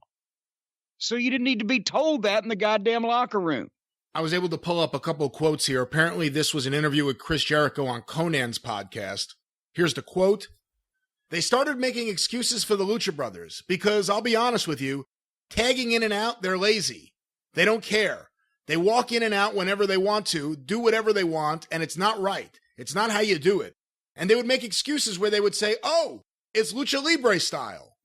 So you didn't need to be told that in the goddamn locker room. I was able to pull up a couple of quotes here. Apparently, this was an interview with Chris Jericho on Conan's podcast. Here's the quote. They started making excuses for the Lucha Brothers because, I'll be honest with you, tagging in and out, they're lazy. They don't care. They walk in and out whenever they want to, do whatever they want, and it's not right. It's not how you do it. And they would make excuses where they would say, oh, it's Lucha Libre style.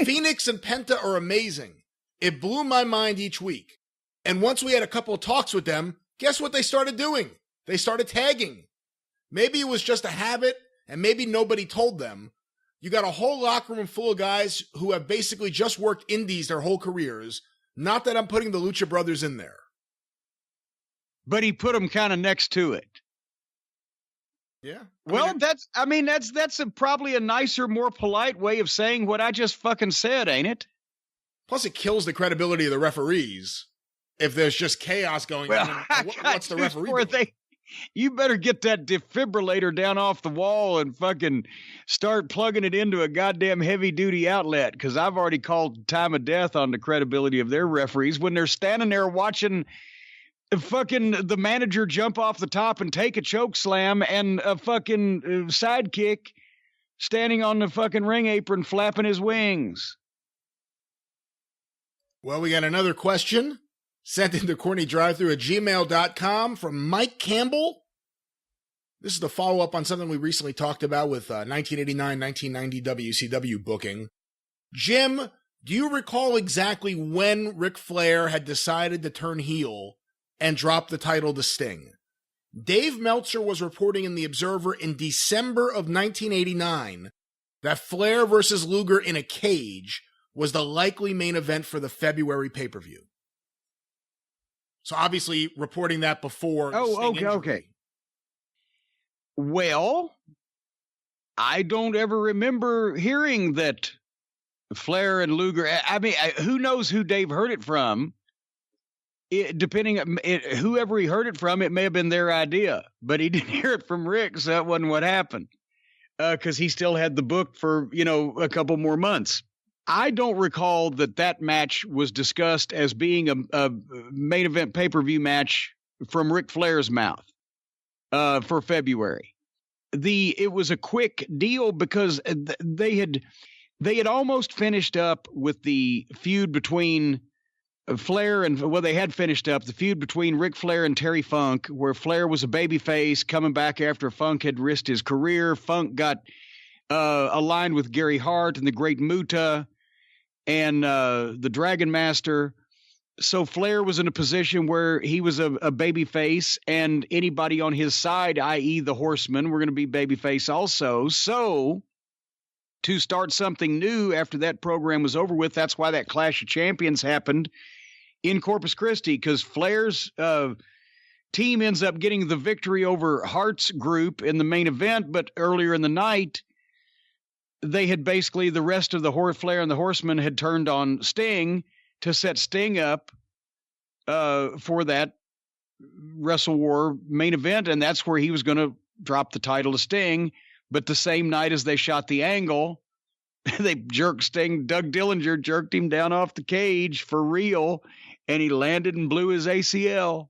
Phoenix and Penta are amazing. It blew my mind each week. And once we had a couple of talks with them, guess what they started doing? They started tagging. Maybe it was just a habit, and maybe nobody told them. You got a whole locker room full of guys who have basically just worked indies their whole careers. Not that I'm putting the Lucha Brothers in there. But he put them kind of next to it. Yeah. That's probably a nicer, more polite way of saying what I just fucking said, ain't it? Plus, it kills the credibility of the referees if there's just chaos going on. What's the referee doing? You better get that defibrillator down off the wall and fucking start plugging it into a goddamn heavy-duty outlet, because I've already called time of death on the credibility of their referees when they're standing there watching fucking the manager jump off the top and take a choke slam and a fucking sidekick standing on the fucking ring apron flapping his wings. Well, we got another question sent into CornyDriveThru at gmail.com from Mike Campbell. This is the follow-up on something we recently talked about with 1989-1990 WCW booking. Jim, do you recall exactly when Ric Flair had decided to turn heel and drop the title to Sting? Dave Meltzer was reporting in The Observer in December of 1989 that Flair versus Luger in a cage was the likely main event for the February pay-per-view. So obviously reporting that before. Okay. Well, I don't ever remember hearing that Flair and Luger. I mean, who knows who Dave heard it from? Whoever he heard it from, it may have been their idea, but he didn't hear it from Rick, so that wasn't what happened. Because he still had the book for, a couple more months. I don't recall that match was discussed as being a main event pay-per-view match from Ric Flair's mouth for February. It was a quick deal because they had almost finished up with the feud between Flair and, they had finished up the feud between Ric Flair and Terry Funk, where Flair was a babyface coming back after Funk had risked his career. Funk got aligned with Gary Hart and the Great Muta and the Dragon Master. So Flair was in a position where he was a babyface, and anybody on his side, i.e. the Horsemen, were going to be babyface also. So to start something new after that program was over with, that's why that Clash of Champions happened in Corpus Christi, because Flair's team ends up getting the victory over Hart's group in the main event, but earlier in the night, they had basically, the rest of the Flair and the Horsemen had turned on Sting to set Sting up for that Wrestle War main event, and that's where he was going to drop the title to Sting. But the same night as they shot the angle, they jerked Sting. Doug Dillinger jerked him down off the cage for real, and he landed and blew his ACL.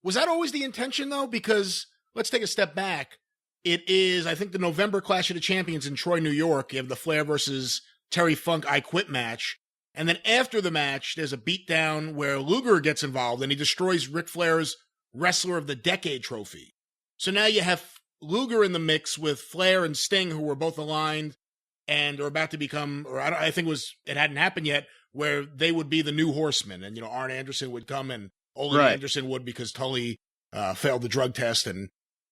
Was that always the intention, though? Because let's take a step back. It is, I think, the November Clash of the Champions in Troy, New York. You have the Flair versus Terry Funk I Quit match. And then after the match, there's a beatdown where Luger gets involved and he destroys Ric Flair's Wrestler of the Decade trophy. So now you have Luger in the mix with Flair and Sting, who were both aligned and are about to become, or I think it hadn't happened yet, where they would be the new Horsemen. And, Arn Anderson would come and Ole Anderson would, because Tully failed the drug test, and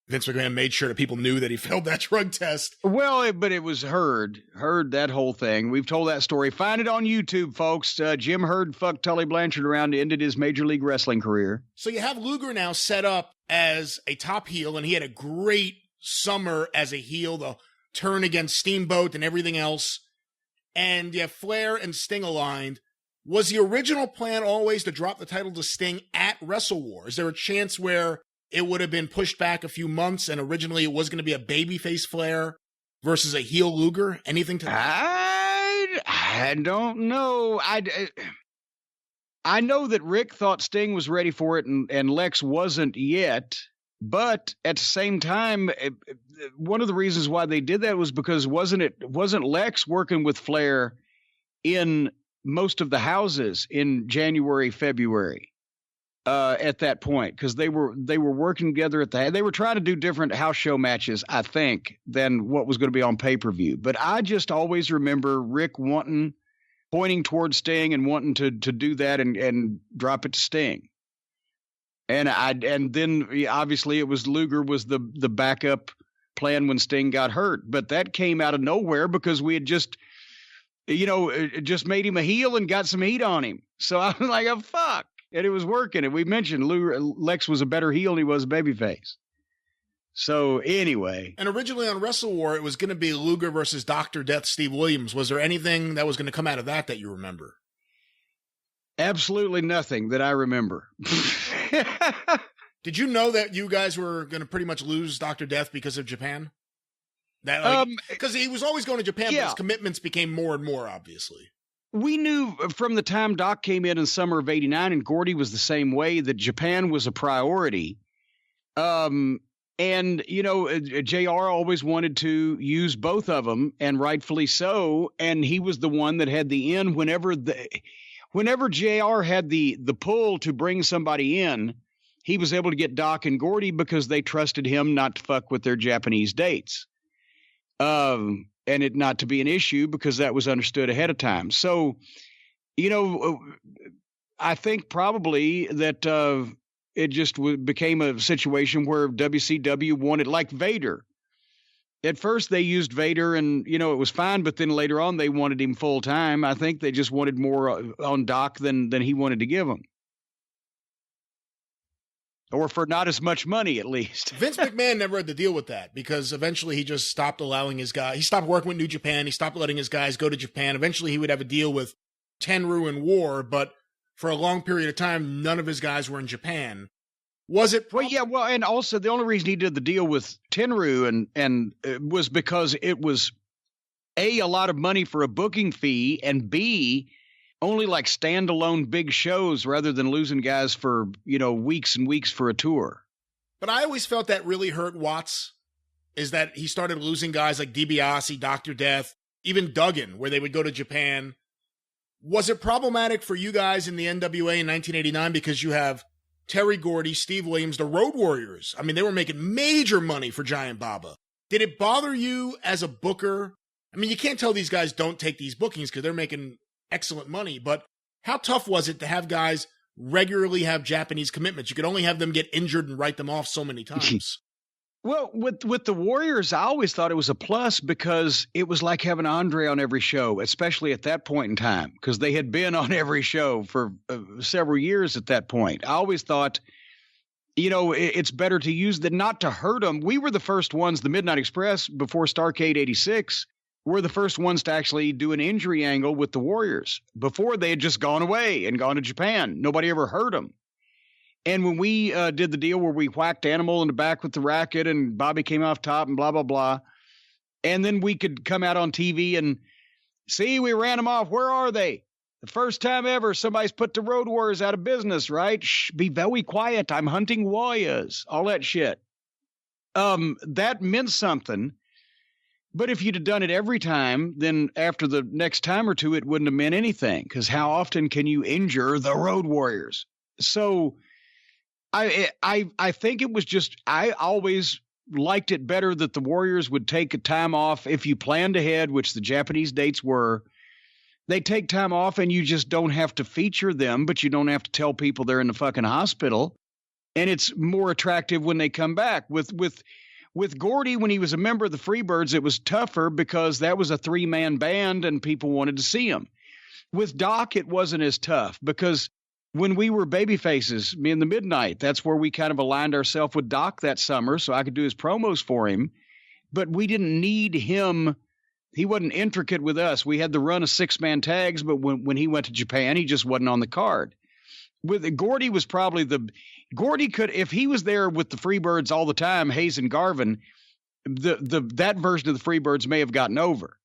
Vince McMahon made sure that people knew that he failed that drug test. Well, but it was heard that whole thing. We've told that story. Find it on YouTube, folks. Jim Herd fucked Tully Blanchard around and ended his Major League Wrestling career. So you have Luger now set up as a top heel, and he had a great summer as a heel, the turn against Steamboat and everything else. And you have Flair and Sting aligned. Was the original plan always to drop the title to Sting at Wrestle War? Is there a chance where it would have been pushed back a few months and originally it was going to be a babyface Flair versus a heel Luger? Anything to that? I don't know. I know that Rick thought Sting was ready for it and Lex wasn't yet. But at the same time, one of the reasons why they did that was because wasn't Lex working with Flair in most of the houses in January, February, at that point, because they were working together they were trying to do different house show matches, I think, than what was going to be on pay-per-view. But I just always remember Rick pointing towards Sting and wanting to do that and drop it to Sting. And then obviously it was Luger was the backup plan when Sting got hurt, but that came out of nowhere because we had just made him a heel and got some heat on him. So I was like, oh, fuck. And it was working. And we mentioned Lex was a better heel than he was a babyface. So anyway. And originally on Wrestle War, it was going to be Luger versus Dr. Death Steve Williams. Was there anything that was going to come out of that you remember? Absolutely nothing that I remember. Did you know that you guys were going to pretty much lose Dr. Death because of Japan? That because he was always going to Japan, but his commitments became more and more, obviously. We knew from the time Doc came in summer of '89, and Gordy was the same way, that Japan was a priority. And, JR always wanted to use both of them, and rightfully so. And he was the one that had the in whenever JR had the pull to bring somebody in, he was able to get Doc and Gordy because they trusted him not to fuck with their Japanese dates. And it not to be an issue because that was understood ahead of time. So, I think probably that it just became a situation where WCW wanted, like Vader. At first they used Vader and, it was fine, but then later on they wanted him full time. I think they just wanted more on Doc than he wanted to give them. Or for not as much money, at least. Vince McMahon never had to deal with that because eventually he just stopped allowing his guys. He stopped working with New Japan. He stopped letting his guys go to Japan. Eventually he would have a deal with Tenryu and War, but for a long period of time, none of his guys were in Japan. Was it? And also the only reason he did the deal with Tenryu and was because it was A, a lot of money for a booking fee, and B, only like standalone big shows rather than losing guys for, weeks and weeks for a tour. But I always felt that really hurt Watts, is that he started losing guys like DiBiase, Dr. Death, even Duggan, where they would go to Japan. Was it problematic for you guys in the NWA in 1989 because you have Terry Gordy, Steve Williams, the Road Warriors? I mean, they were making major money for Giant Baba. Did it bother you as a booker? I mean, you can't tell these guys don't take these bookings because they're making excellent money, but how tough was it to have guys regularly have Japanese commitments? You could only have them get injured and write them off so many times. Well, with the Warriors, I always thought it was a plus because it was like having Andre on every show, especially at that point in time, because they had been on every show for several years at that point. I always thought, it's better to use than not to hurt them. We were the first ones, the Midnight Express, before Starrcade 86, were the first ones to actually do an injury angle with the Warriors. Before, they had just gone away and gone to Japan. Nobody ever hurt them. And when we did the deal where we whacked Animal in the back with the racket and Bobby came off top and blah, blah, blah, and then we could come out on TV and see, we ran them off. Where are they? The first time ever somebody's put the Road Warriors out of business, right? Shh, be very quiet. I'm hunting warriors. All that shit. That meant something But if you'd have done it every time, then after the next time or two, it wouldn't have meant anything, because how often can you injure the Road Warriors? So I think it was just, I always liked it better that the Warriors would take a time off if you planned ahead, which the Japanese dates were. They take time off and you just don't have to feature them, but you don't have to tell people they're in the fucking hospital. And it's more attractive when they come back. With Gordy, when he was a member of the Freebirds, it was tougher because that was a 3-man band and people wanted to see him. With Doc, it wasn't as tough because when we were Babyfaces, me and the Midnight, that's where we kind of aligned ourselves with Doc that summer so I could do his promos for him. But we didn't need him. He wasn't intricate with us. We had the run of 6-man tags, but when he went to Japan, he just wasn't on the card. With Gordy was probably Gordy could, if he was there with the Freebirds all the time, Hayes and Garvin, that version of the Freebirds may have gotten over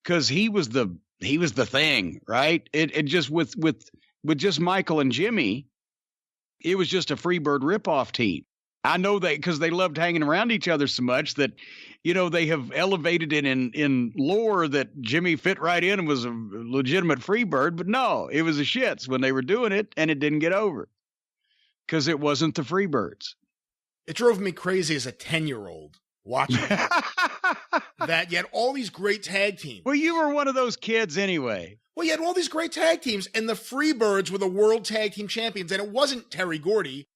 because he was the thing, right? It just with just Michael and Jimmy, it was just a Freebird ripoff team. I know because they loved hanging around each other so much that, they have elevated it in lore that Jimmy fit right in and was a legitimate Freebird. But no, it was the shits when they were doing it, and it didn't get over because it wasn't the Freebirds. It drove me crazy as a 10-year-old watching that you had all these great tag teams. Well, you were one of those kids anyway. Well, you had all these great tag teams, and the Freebirds were the world tag team champions, and it wasn't Terry Gordy.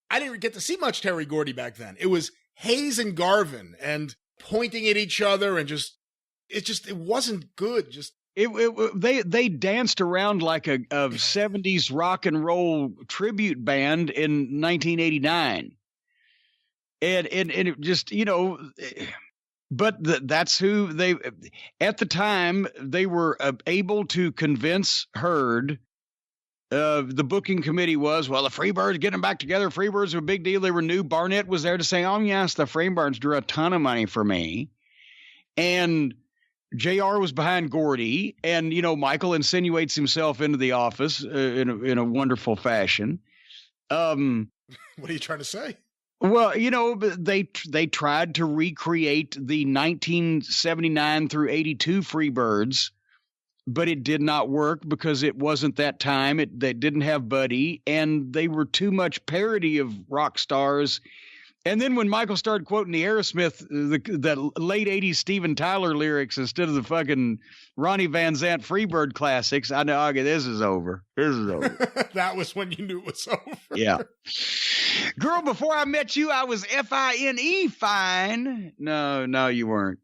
I didn't get to see much Terry Gordy back then. It was Hayes and Garvin, and pointing at each other, and it wasn't good. They danced around like a 70s rock and roll tribute band in 1989, and it just but that's who they at the time they were able to convince Herd. The booking committee was, well, the Freebirds getting back together. Freebirds were a big deal. They were new. Barnett was there to say, oh, yes, the Freebirds drew a ton of money for me. And JR was behind Gordy. And, Michael insinuates himself into the office in a wonderful fashion. What are you trying to say? Well, they tried to recreate the 1979 through 82 Freebirds. But it did not work because it wasn't that time. They didn't have Buddy, and they were too much parody of rock stars. And then when Michael started quoting the Aerosmith, the late 80s Steven Tyler lyrics instead of the fucking Ronnie Van Zant Freebird classics, I know, okay, this is over. This is over. That was when you knew it was over. Yeah. Girl, before I met you, I was Fine fine. No, you weren't.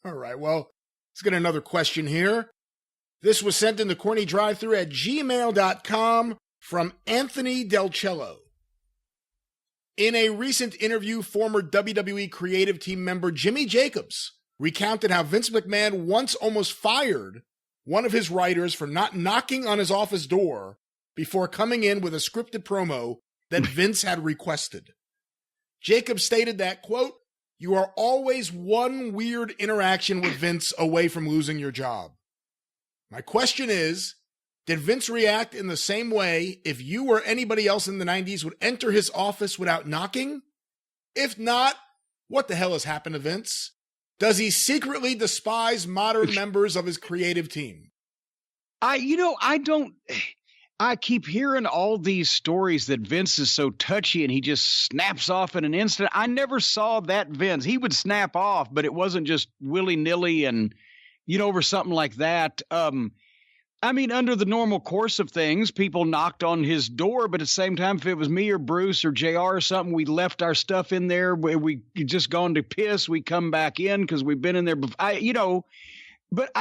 All right, well. Let's get another question here. This was sent in to CornyDriveThru@gmail.com from Anthony Del Cello. In a recent interview, former WWE creative team member Jimmy Jacobs recounted how Vince McMahon once almost fired one of his writers for not knocking on his office door before coming in with a scripted promo that Vince had requested. Jacobs stated that, quote, "You are always one weird interaction with Vince away from losing your job." My question is, did Vince react in the same way if you or anybody else in the 90s would enter his office without knocking? If not, what the hell has happened to Vince? Does he secretly despise modern members of his creative team? I keep hearing all these stories that Vince is so touchy and he just snaps off in an instant. I never saw that Vince. He would snap off, but it wasn't just willy-nilly and, over something like that. Under the normal course of things, people knocked on his door, but at the same time, if it was me or Bruce or JR or something, we left our stuff in there. We just gone to piss. We come back in because we've been in there before. But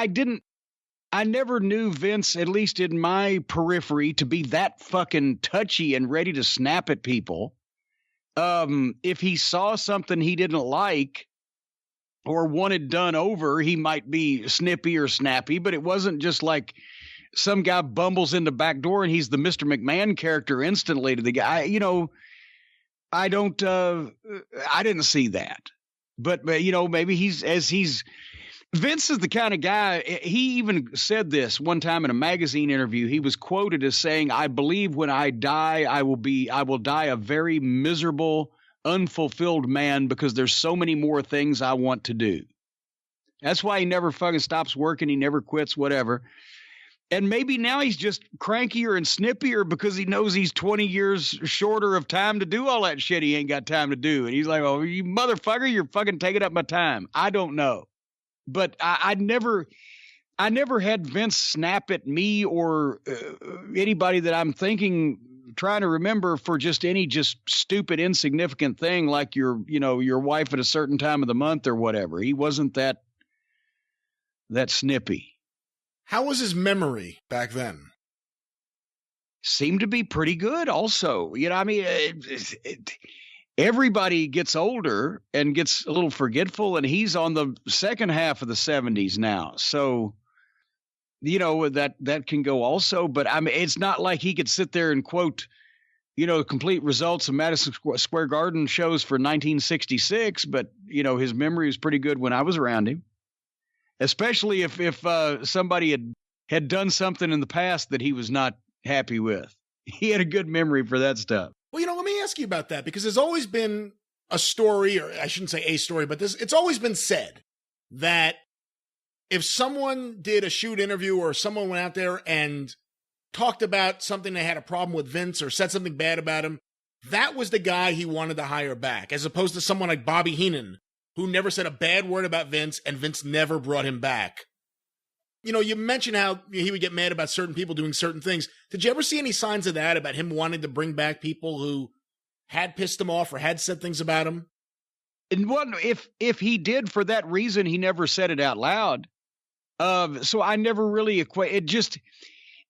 I never knew Vince, at least in my periphery, to be that fucking touchy and ready to snap at people. If he saw something he didn't like or wanted done over, he might be snippy or snappy, but it wasn't just like some guy bumbles in the back door and he's the Mr. McMahon character instantly to the guy. I didn't see that. But maybe Vince is the kind of guy, he even said this one time in a magazine interview. He was quoted as saying, "I believe when I die, I will die a very miserable, unfulfilled man because there's so many more things I want to do." That's why he never fucking stops working. He never quits, whatever. And maybe now he's just crankier and snippier because he knows he's 20 years shorter of time to do all that shit he ain't got time to do. And he's like, oh, you motherfucker, you're fucking taking up my time. I don't know. But I never had Vince snap at me or anybody that I'm trying to remember for just any just stupid, insignificant thing like your wife at a certain time of the month or whatever. He wasn't that snippy. How was his memory back then? Seemed to be pretty good also. Everybody gets older and gets a little forgetful, and he's on the second half of the 70s now. So, that can go also. But it's not like he could sit there and quote, complete results of Madison Square Garden shows for 1966. But, his memory was pretty good when I was around him. Especially if somebody had done something in the past that he was not happy with. He had a good memory for that stuff. Well, let me ask you about that, because there's always been a story, or I shouldn't say a story, but it's always been said that if someone did a shoot interview or someone went out there and talked about something they had a problem with Vince or said something bad about him, that was the guy he wanted to hire back, as opposed to someone like Bobby Heenan, who never said a bad word about Vince, and Vince never brought him back. You mentioned how he would get mad about certain people doing certain things. Did you ever see any signs of that, about him wanting to bring back people who had pissed him off or had said things about him? And if he did for that reason, he never said it out loud. So I never really equate it. Just,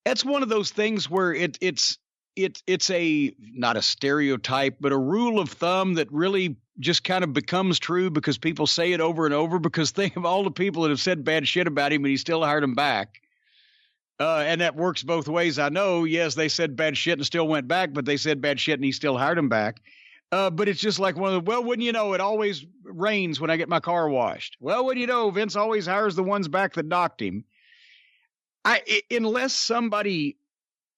that's one of those things where it's not a stereotype, but a rule of thumb that really just kind of becomes true because people say it over and over, because think of all the people that have said bad shit about him and he still hired them back. And that works both ways. I know, yes, they said bad shit and still went back, but they said bad shit and he still hired them back. But it's just like wouldn't you know, it always rains when I get my car washed. Well, wouldn't you know, Vince always hires the ones back that knocked him. Unless somebody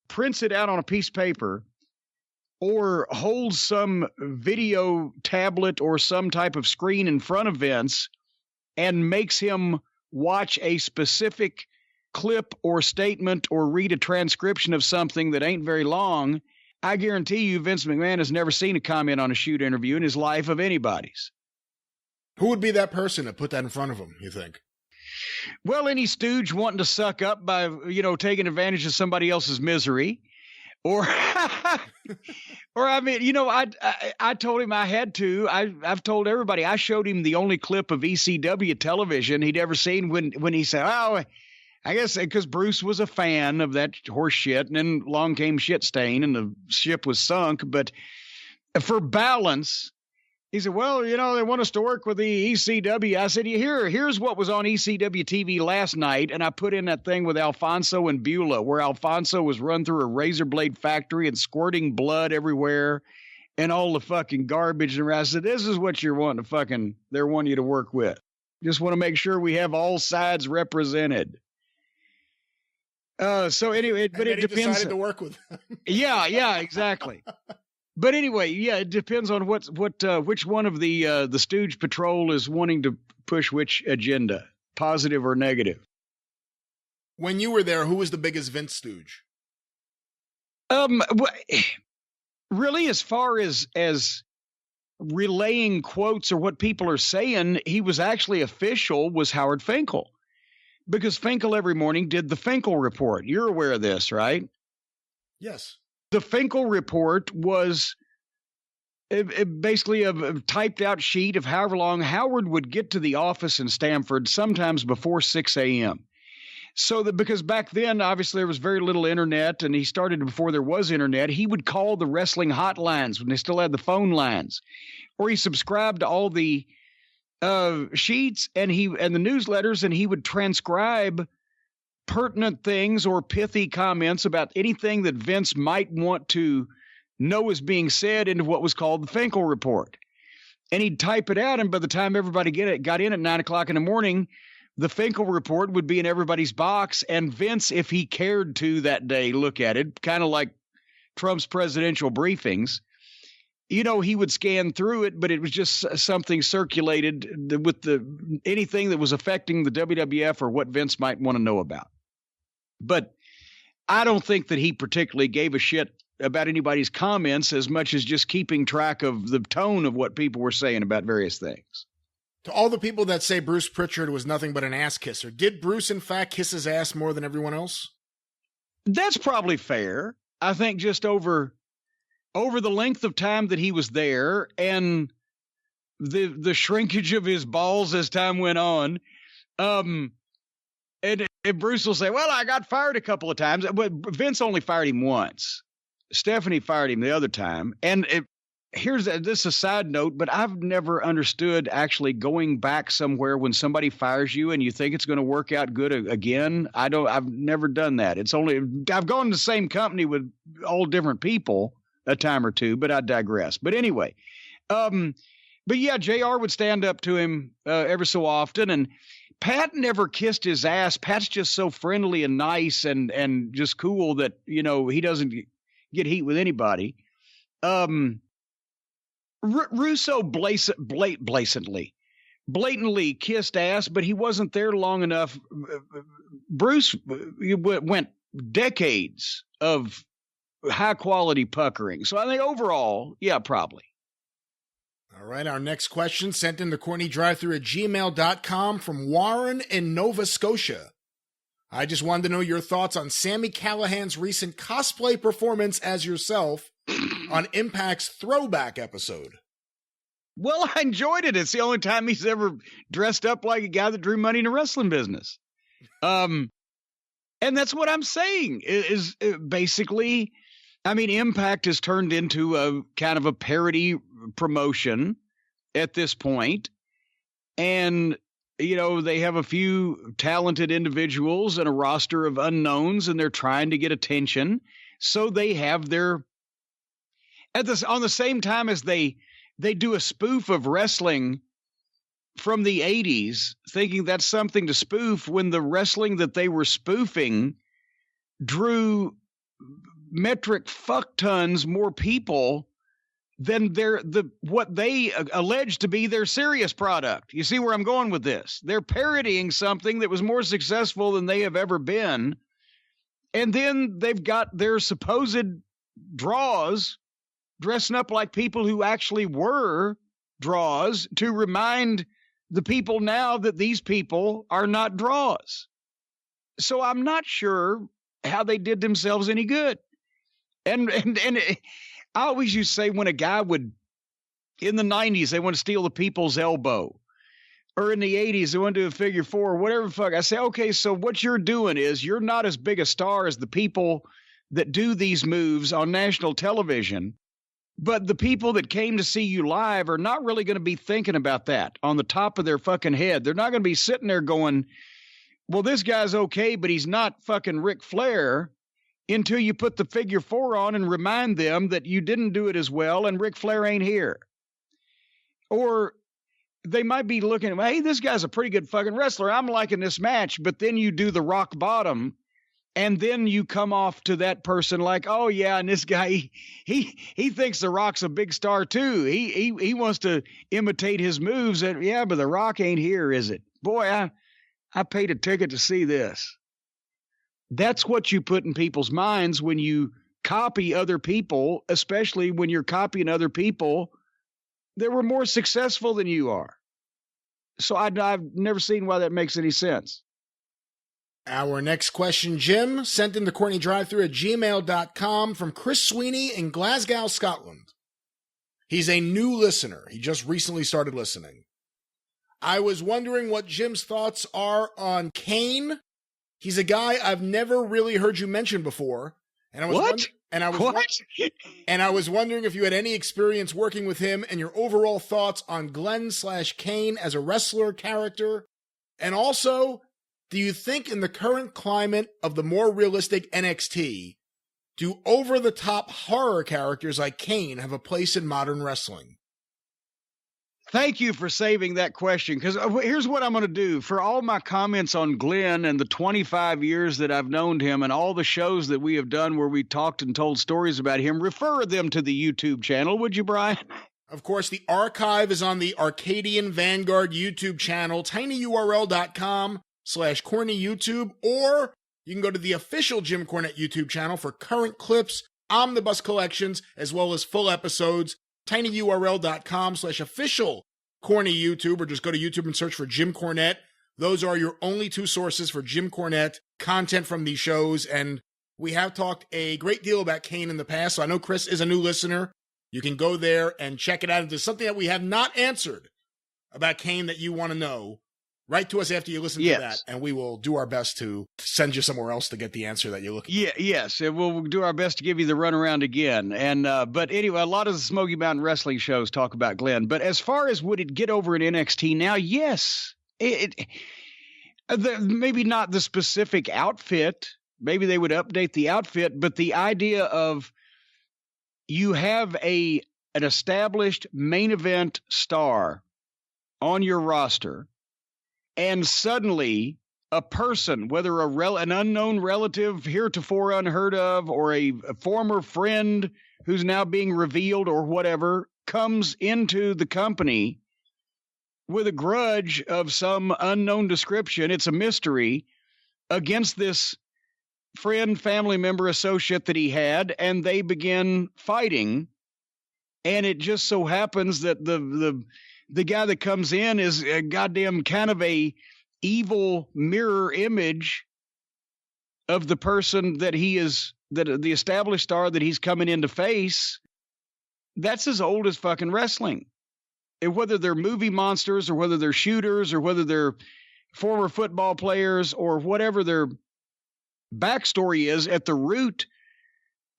prints it out on a piece of paper or holds some video tablet or some type of screen in front of Vince and makes him watch a specific clip or statement or read a transcription of something that ain't very long, I guarantee you Vince McMahon has never seen a comment on a shoot interview in his life of anybody's. Who would be that person that put that in front of him, you think? Well, any stooge wanting to suck up by, taking advantage of somebody else's misery. Or I told him I had to. I've told everybody. I showed him the only clip of ECW television he'd ever seen when he said, "Oh, I guess because Bruce was a fan of that horse shit, and then along came Shit Stain, and the ship was sunk." But for balance, he said, "Well, they want us to work with the ECW." I said, here's what was on ECW TV last night. And I put in that thing with Alfonso and Beulah, where Alfonso was run through a razor blade factory and squirting blood everywhere and all the fucking garbage. And I said, this is what you're wanting to they're wanting you to work with. Just want to make sure we have all sides represented. So anyway, but it depends. Decided to work with them. Yeah, exactly. But anyway, yeah, it depends on which one of the Stooge Patrol is wanting to push which agenda, positive or negative. When you were there, who was the biggest Vince stooge? Really, as far as relaying quotes or what people are saying, he was actually official was Howard Finkel, because Finkel every morning did the Finkel report. You're aware of this, right? Yes. The Finkel report was basically a typed out sheet of however long Howard would get to the office in Stamford, sometimes before 6 a.m. So that, because back then, obviously, there was very little internet, and he started before there was internet, he would call the wrestling hotlines when they still had the phone lines, or he subscribed to all the sheets and the newsletters, and he would transcribe pertinent things or pithy comments about anything that Vince might want to know is being said into what was called the Finkel report. And he'd type it out, and by the time everybody got in at 9 o'clock in the morning, the Finkel report would be in everybody's box, and Vince, if he cared to that day, look at it, kind of like Trump's presidential briefings. he would scan through it, but it was just something circulated with anything that was affecting the WWF or what Vince might want to know about. But I don't think that he particularly gave a shit about anybody's comments as much as just keeping track of the tone of what people were saying about various things. To all the people that say Bruce Pritchard was nothing but an ass kisser, did Bruce in fact kiss his ass more than everyone else? That's probably fair. I think just over the length of time that he was there and the shrinkage of his balls as time went on, and Bruce will say, well, I got fired a couple of times, but Vince only fired him once. Stephanie fired him the other time. And this is a side note, but I've never understood actually going back somewhere when somebody fires you and you think it's going to work out good again. I've never done that. I've gone to the same company with all different people a time or two, but I digress. But anyway, but yeah, JR would stand up to him ever so often, and Pat never kissed his ass. Pat's just so friendly and nice and just cool that, he doesn't get heat with anybody. Russo blatantly kissed ass, but he wasn't there long enough. Bruce went decades of high quality puckering. So I think overall, yeah, probably. All right. Our next question sent in to CornyDriveThru@gmail.com from Warren in Nova Scotia. I just wanted to know your thoughts on Sami Callihan's recent cosplay performance as yourself on Impact's Throwback episode. Well, I enjoyed it. It's the only time he's ever dressed up like a guy that drew money in the wrestling business. And that's what I'm saying is basically, Impact has turned into a kind of a parody promotion at this point. And, they have a few talented individuals and a roster of unknowns, and they're trying to get attention. So they have on the same time as they do a spoof of wrestling from the 80s, thinking that's something to spoof, when the wrestling that they were spoofing drew metric fuck tons more people than what they allege to be their serious product. You see where I'm going with this? They're parodying something that was more successful than they have ever been. And then they've got their supposed draws dressing up like people who actually were draws to remind the people now that these people are not draws. So I'm not sure how they did themselves any good. And I always used to say, when a guy would, in the 90s, they want to steal the people's elbow, or in the 80s, they want to do a figure four, or whatever the fuck. I say, okay, so what you're doing is you're not as big a star as the people that do these moves on national television, but the people that came to see you live are not really going to be thinking about that on the top of their fucking head. They're not going to be sitting there going, well, this guy's okay, but he's not fucking Ric Flair, until you put the figure four on and remind them that you didn't do it as well and Ric Flair ain't here. Or they might be looking at, hey, this guy's a pretty good fucking wrestler. I'm liking this match. But then you do the rock bottom, and then you come off to that person like, oh yeah, and this guy, he thinks the Rock's a big star too. He wants to imitate his moves. And yeah, but the Rock ain't here, is it? Boy, I paid a ticket to see this. That's what you put in people's minds when you copy other people, especially when you're copying other people that were more successful than you are. So I've never seen why that makes any sense. Our next question, Jim, sent in to CornyDriveThru@gmail.com from Chris Sweeney in Glasgow, Scotland. He's a new listener. He just recently started listening. I was wondering what Jim's thoughts are on Kane. He's a guy I've never really heard you mention before. And I was and I was wondering if you had any experience working with him and your overall thoughts on Glenn/Kane as a wrestler character. And also, do you think in the current climate of the more realistic NXT, do over-the-top horror characters like Kane have a place in modern wrestling? Thank you for saving that question, because here's what I'm going to do. For all my comments on Glenn and the 25 years that I've known him and all the shows that we have done where we talked and told stories about him, refer them to the YouTube channel, would you, Brian? Of course, the archive is on the Arcadian Vanguard YouTube channel, tinyurl.com/CornyYouTube, or you can go to the official Jim Cornette YouTube channel for current clips, omnibus collections, as well as full episodes. tinyurl.com/official Corny YouTube, or just go to YouTube and search for Jim Cornette. Those are your only two sources for Jim Cornette content from these shows. And we have talked a great deal about Kane in the past, so I know Chris is a new listener. You can go there and check it out. If there's something that we have not answered about Kane that you want to know, write to us after you listen to that, and we will do our best to send you somewhere else to get the answer that you're looking for. Yes, and we'll do our best to give you the runaround again. And but anyway, a lot of the Smoky Mountain Wrestling shows talk about Glenn. But as far as would it get over in NXT now, yes. Maybe not the specific outfit. Maybe they would update the outfit, but the idea of you have an established main event star on your roster, and suddenly a person, whether an unknown relative heretofore unheard of, or a former friend who's now being revealed or whatever, comes into the company with a grudge of some unknown description, it's a mystery, against this friend, family member, associate that he had, and they begin fighting. And it just so happens that the guy that comes in is a goddamn kind of a evil mirror image of the person that he is, that the established star that he's coming in to face. That's as old as fucking wrestling. And whether they're movie monsters or whether they're shooters or whether they're former football players or whatever their backstory is, at the root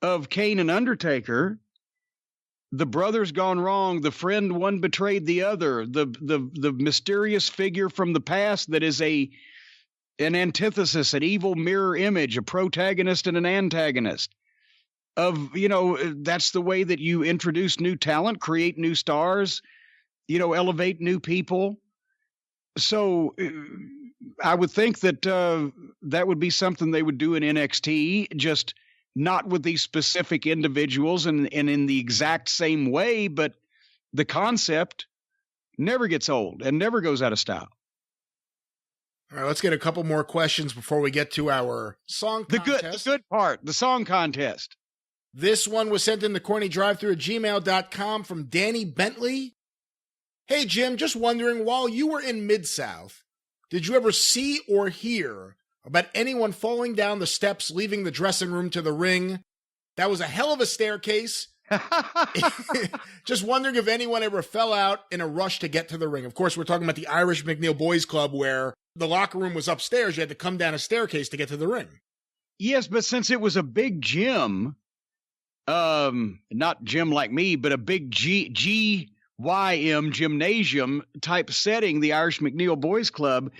of Kane and Undertaker, the brother's gone wrong. The friend, one betrayed the other. The mysterious figure from the past that is an antithesis, an evil mirror image, a protagonist and an antagonist. That's the way that you introduce new talent, create new stars, elevate new people. So I would think that that would be something they would do in NXT, just not with these specific individuals and in the exact same way, but the concept never gets old and never goes out of style. All right, let's get a couple more questions before we get to our song contest. The good part, the song contest. This one was sent in to CornyDriveThru@gmail.com from Danny Bentley. Hey, Jim, just wondering, while you were in Mid-South, did you ever see or hear about anyone falling down the steps leaving the dressing room to the ring? That was a hell of a staircase. Just wondering if anyone ever fell out in a rush to get to the ring. Of course, we're talking about the Irish McNeil Boys Club, where the locker room was upstairs. You had to come down a staircase to get to the ring. Yes, but since it was a big gym, not gym like me, but a big GYM gymnasium type setting, the Irish McNeil Boys Club,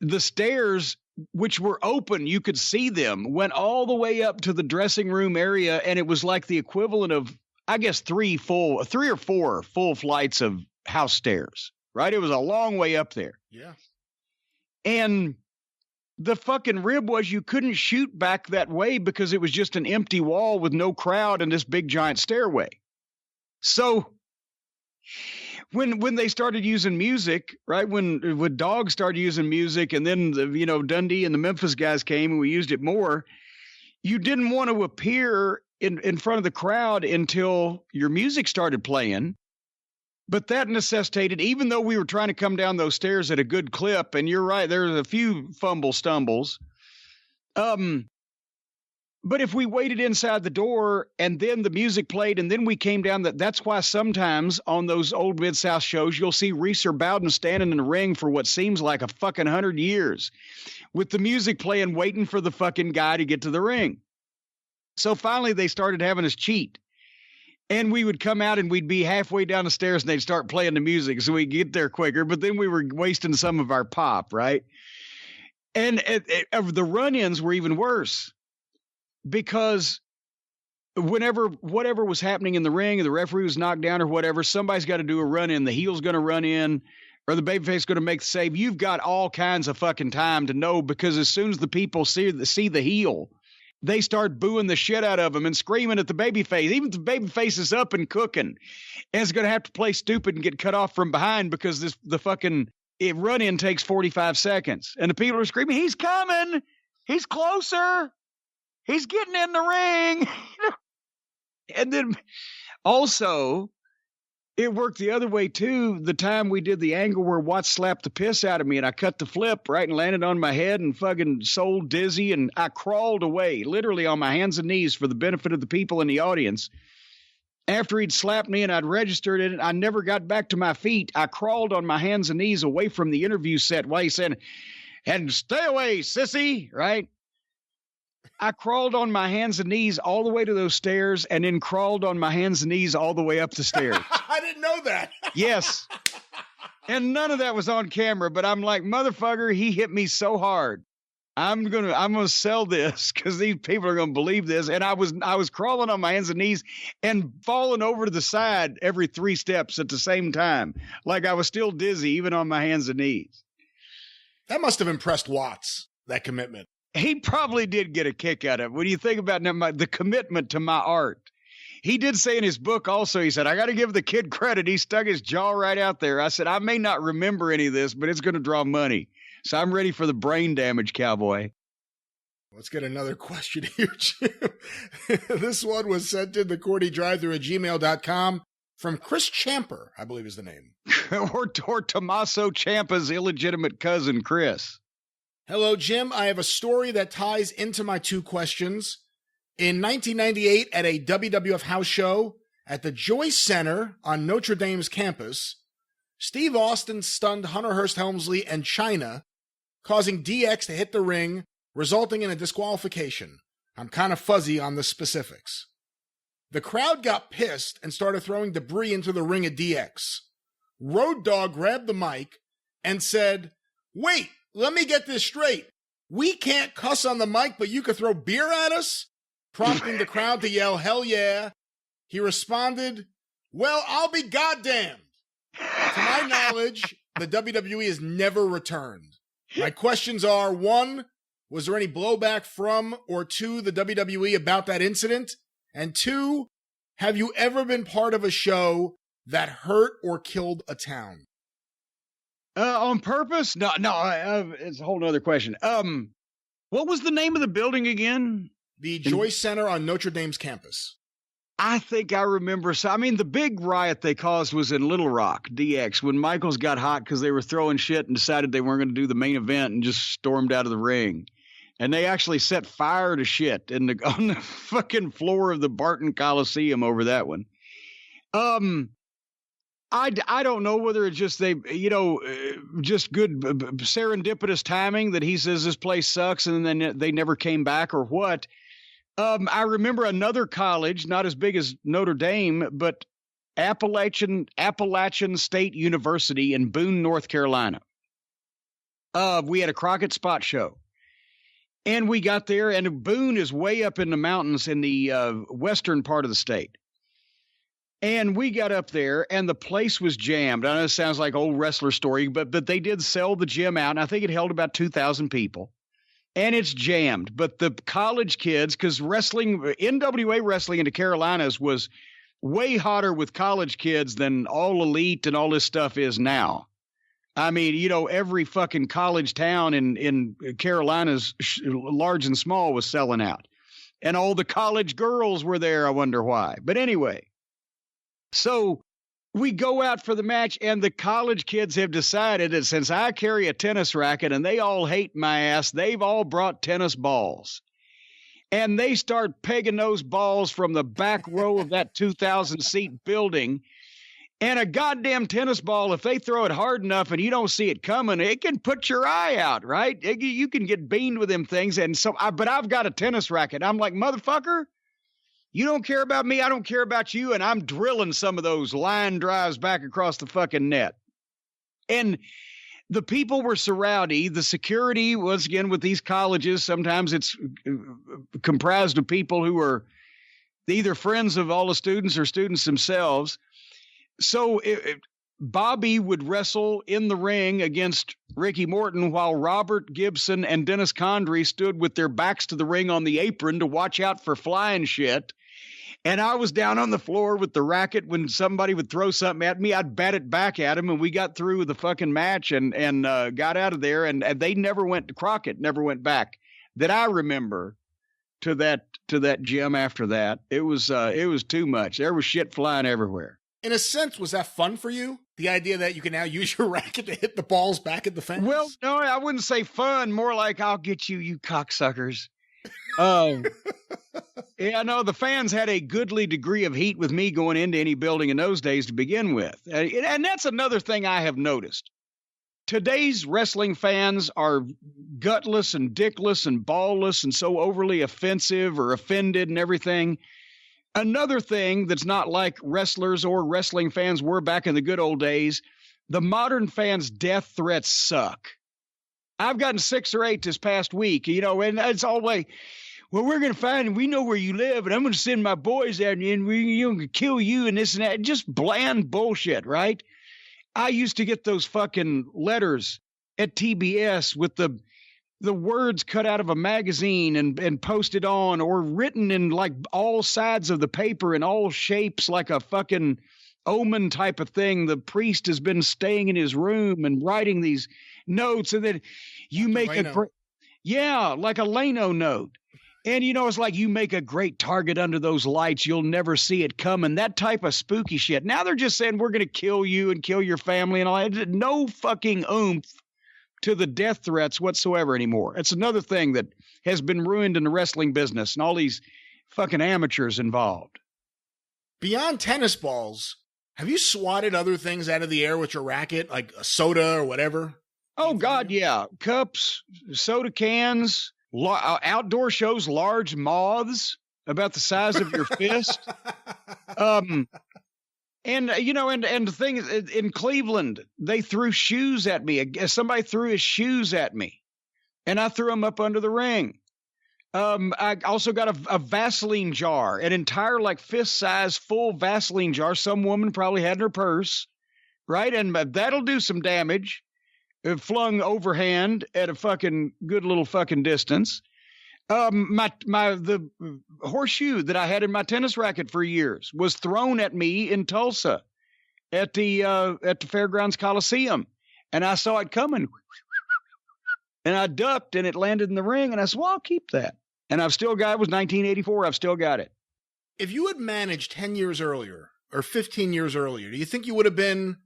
the stairs, which were open, you could see them, went all the way up to the dressing room area, and it was like the equivalent of, I guess, 3 or 4 full flights of house stairs, right? It was a long way up there. Yeah. And the fucking rib was you couldn't shoot back that way because it was just an empty wall with no crowd and this big giant stairway. So when they started using music, right, when Dog started using music, and then Dundee and the Memphis guys came and we used it more, you didn't want to appear in front of the crowd until your music started playing. But that necessitated, even though we were trying to come down those stairs at a good clip, and you're right, there's a few stumbles. But if we waited inside the door and then the music played and then we came down, that's why sometimes on those old Mid-South shows, you'll see Reeser Bowden standing in the ring for what seems like a fucking 100 years with the music playing, waiting for the fucking guy to get to the ring. So finally they started having us cheat. And we would come out and we'd be halfway down the stairs and they'd start playing the music so we'd get there quicker. But then we were wasting some of our pop, right? And the run-ins were even worse because whatever was happening in the ring, or the referee was knocked down or whatever, somebody's got to do a run in. The heel's going to run in, or the babyface going to make the save. You've got all kinds of fucking time to know, because as soon as the people see the heel, they start booing the shit out of him and screaming at the babyface. Even if the babyface is up and cooking, and is going to have to play stupid and get cut off from behind, because the fucking run in takes 45 seconds, and the people are screaming, "He's coming! He's closer! He's getting in the ring!" And then also, it worked the other way too. The time we did the angle where Watts slapped the piss out of me and I cut the flip right and landed on my head and fucking soul dizzy, and I crawled away literally on my hands and knees for the benefit of the people in the audience. After he'd slapped me and I'd registered it, I never got back to my feet. I crawled on my hands and knees away from the interview set while he said, "And stay away, sissy," right? I crawled on my hands and knees all the way to those stairs, and then crawled on my hands and knees all the way up the stairs. I didn't know that. Yes. And none of that was on camera, but I'm like, motherfucker, he hit me so hard. I'm gonna sell this, because these people are gonna believe this. And I was crawling on my hands and knees and falling over to the side every 3 steps at the same time. Like I was still dizzy, even on my hands and knees. That must have impressed Watts, that commitment. He probably did get a kick out of it. When you think about the commitment to my art, he did say in his book also, he said, "I got to give the kid credit. He stuck his jaw right out there." I said, "I may not remember any of this, but it's going to draw money. So I'm ready for the brain damage, cowboy." Let's get another question here, Jim. This one was sent in the CornyDriveThru at gmail.com from Chris Champer, I believe is the name. or Tommaso Ciampa's illegitimate cousin, Chris. Hello, Jim. I have a story that ties into my 2 questions. In 1998, at a WWF house show at the Joyce Center on Notre Dame's campus, Steve Austin stunned Hunter Hearst Helmsley and Chyna, causing DX to hit the ring, resulting in a disqualification. I'm kind of fuzzy on the specifics. The crowd got pissed and started throwing debris into the ring at DX. Road Dogg grabbed the mic and said, "Wait, let me get this straight. We can't cuss on the mic, but you could throw beer at us?" Prompting the crowd to yell, "Hell yeah." He responded, "Well, I'll be goddamned." To my knowledge, the WWE has never returned. My questions are, 1, was there any blowback from or to the WWE about that incident? And 2, have you ever been part of a show that hurt or killed a town? On purpose? No, it's a whole other question. What was the name of the building again? The Joyce Center on Notre Dame's campus. I think I remember. So, I mean, the big riot they caused was in Little Rock, DX, when Michaels got hot because they were throwing shit and decided they weren't going to do the main event and just stormed out of the ring. And they actually set fire to shit on the fucking floor of the Barton Coliseum over that one. I don't know whether it's just just good serendipitous timing that he says this place sucks and then they never came back, or what. I remember another college, not as big as Notre Dame, but Appalachian State University in Boone, North Carolina. We had a Crockett Spot show. And we got there, and Boone is way up in the mountains in the western part of the state. And we got up there, and the place was jammed. I know it sounds like old wrestler story, but they did sell the gym out, and I think it held about 2,000 people. And it's jammed. But the college kids, because NWA wrestling in the Carolinas was way hotter with college kids than All Elite and all this stuff is now. I mean, every fucking college town in Carolinas, large and small, was selling out. And all the college girls were there. I wonder why. But anyway, so we go out for the match, and the college kids have decided that since I carry a tennis racket and they all hate my ass, they've all brought tennis balls. And they start pegging those balls from the back row of that 2,000-seat building. And a goddamn tennis ball, if they throw it hard enough and you don't see it coming, it can put your eye out, right? You can get beamed with them things. And so, but I've got a tennis racket. I'm like, motherfucker, you don't care about me. I don't care about you. And I'm drilling some of those line drives back across the fucking net. And the people were so rowdy. The security, once again, with these colleges, sometimes it's comprised of people who are either friends of all the students or students themselves. So Bobby would wrestle in the ring against Ricky Morton while Robert Gibson and Dennis Condrey stood with their backs to the ring on the apron to watch out for flying shit. And I was down on the floor with the racket. When somebody would throw something at me, I'd bat it back at him, and we got through the fucking match and got out of there. And they never went to Crockett, never went back that I remember to that gym after that. It was too much. There was shit flying everywhere. In a sense, was that fun for you? The idea that you can now use your racket to hit the balls back at the fence? Well, no, I wouldn't say fun. More like, I'll get you, you cocksuckers. Yeah, no, the fans had a goodly degree of heat with me going into any building in those days to begin with. And that's another thing I have noticed. Today's wrestling fans are gutless and dickless and ballless and so overly offensive or offended and everything. Another thing that's not like wrestlers or wrestling fans were back in the good old days, the modern fans' death threats suck. I've gotten 6 or 8 this past week, and it's all like, well, we're going to find and we know where you live, and I'm going to send my boys out and we're going to kill you and this and that. Just bland bullshit, right? I used to get those fucking letters at TBS with the words cut out of a magazine and posted on or written in like all sides of the paper in all shapes, like a fucking omen type of thing. The priest has been staying in his room and writing these notes, and then you make like a Leno note. And, it's like, you make a great target under those lights. You'll never see it coming. That type of spooky shit. Now they're just saying, we're going to kill you and kill your family and all that. No fucking oomph to the death threats whatsoever anymore. It's another thing that has been ruined in the wrestling business and all these fucking amateurs involved. Beyond tennis balls, have you swatted other things out of the air with your racket, like a soda or whatever? Oh, God, yeah. Cups, soda cans, outdoor shows, large moths about the size of your fist. And the thing is, in Cleveland, they threw shoes at me. Somebody threw his shoes at me, and I threw them up under the ring. I also got a Vaseline jar, an entire like fist size full Vaseline jar. Some woman probably had in her purse, right? And that'll do some damage. It flung overhand at a fucking good little fucking distance. The horseshoe that I had in my tennis racket for years was thrown at me in Tulsa at the Fairgrounds Coliseum, and I saw it coming, and I ducked, and it landed in the ring, and I said, well, I'll keep that. And I've still got it. It was 1984. I've still got it. If you had managed 10 years earlier or 15 years earlier, do you think you would have been